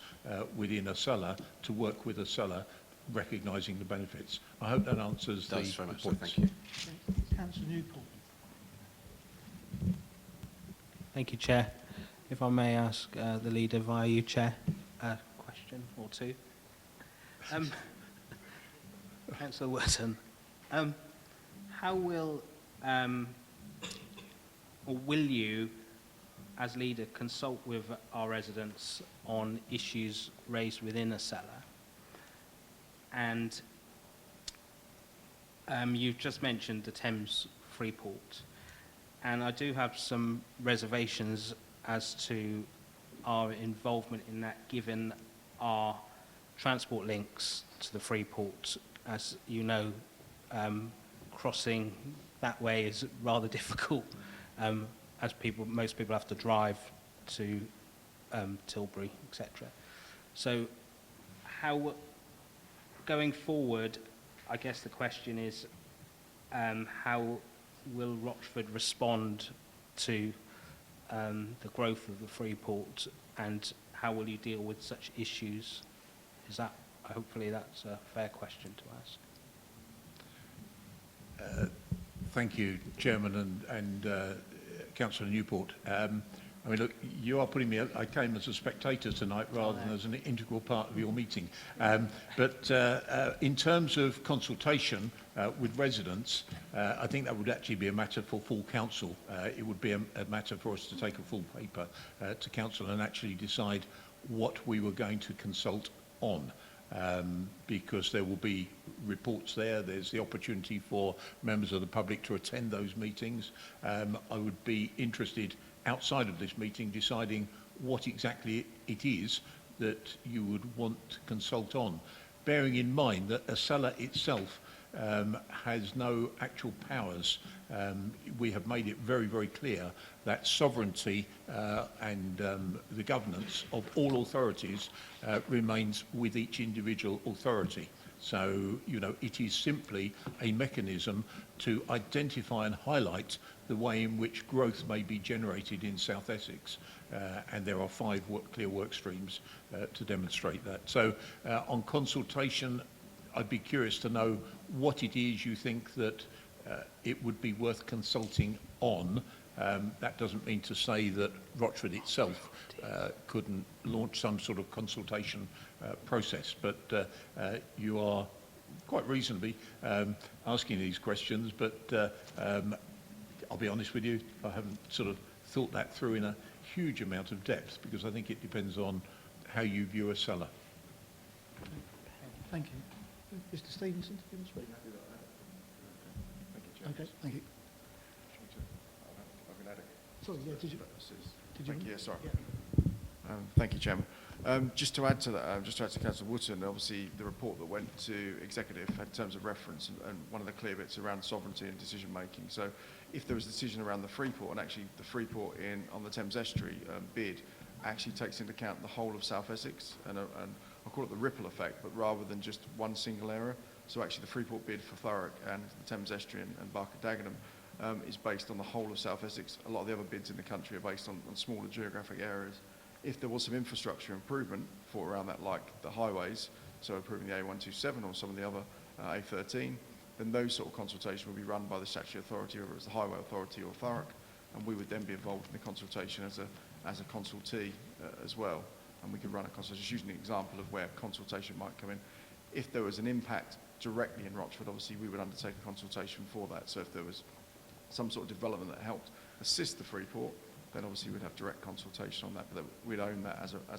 within Acela, to work with Acela, recognising the benefits. I hope that answers the very much, points. thank you. Councillor Newport. Thank you, Chair. If I may ask the leader via you, Chair, a question or two. Councillor Wotton, how will, or will you, as leader, consult with our residents on issues raised within Acela? And you've just mentioned the Thames Freeport, and I do have some reservations as to our involvement in that, given our transport links to the Freeport. As you know, crossing that way is rather difficult, as most people have to drive to Tilbury, etc. So how, going forward, I guess the question is, how will Rochford respond to the growth of the Freeport, and how will you deal with such issues? Is that, hopefully that's a fair question to ask. Thank you, Chairman and Councillor Newport. I mean, look, you are putting me, I came as a spectator tonight rather than as an integral part of your meeting. But in terms of consultation with residents, I think that would actually be a matter for full council. It would be a matter for us to take a full paper to council and actually decide what we were going to consult on. Because there will be reports there, there's the opportunity for members of the public to attend those meetings. I would be interested, outside of this meeting, deciding what exactly it is that you would want to consult on, bearing in mind that Acela itself has no actual powers. We have made it very, very clear that sovereignty and the governance of all authorities remains with each individual authority. So, you know, it is simply a mechanism to identify and highlight the way in which growth may be generated in South Essex. And there are 5 clear work streams to demonstrate that. So on consultation, I'd be curious to know what it is you think that it would be worth consulting on. That doesn't mean to say that Rochford itself couldn't launch some sort of consultation process, but you are quite reasonably asking these questions, but I'll be honest with you, I haven't sort of thought that through in a huge amount of depth, because I think it depends on how you view Acela. Thank you. Mr. Stevenson, do you want to speak? Okay, thank you. Sorry, yeah, did you? Thank you, yeah, sorry. Yeah. Thank you, Chairman. Just to add to that, just to add to Councillor Wootton, obviously the report that went to Executive had terms of reference, and one of the clear bits around sovereignty and decision making. So if there was a decision around the Freeport, and actually the Freeport on the Thames Estuary bid actually takes into account the whole of South Essex, and I'll call it the ripple effect, but rather than just one single area. So actually the Freeport bid for Thurrock and the Thames Estuary and Barker Dagenham is based on the whole of South Essex. A lot of the other bids in the country are based on smaller geographic areas. If there was some infrastructure improvement for around that, like the highways, so improving the A127 or some of the other A13, then those sort of consultations would be run by the statutory authority, whether it's the Highway Authority or Thurrock, and we would then be involved in the consultation as a consultee as well. And we could run a consultation, just using an example of where consultation might come in. If there was an impact directly in Rochford, obviously we would undertake a consultation for that. So if there was some sort of development that helped assist the Freeport, then obviously we'd have direct consultation on that, but we'd own that as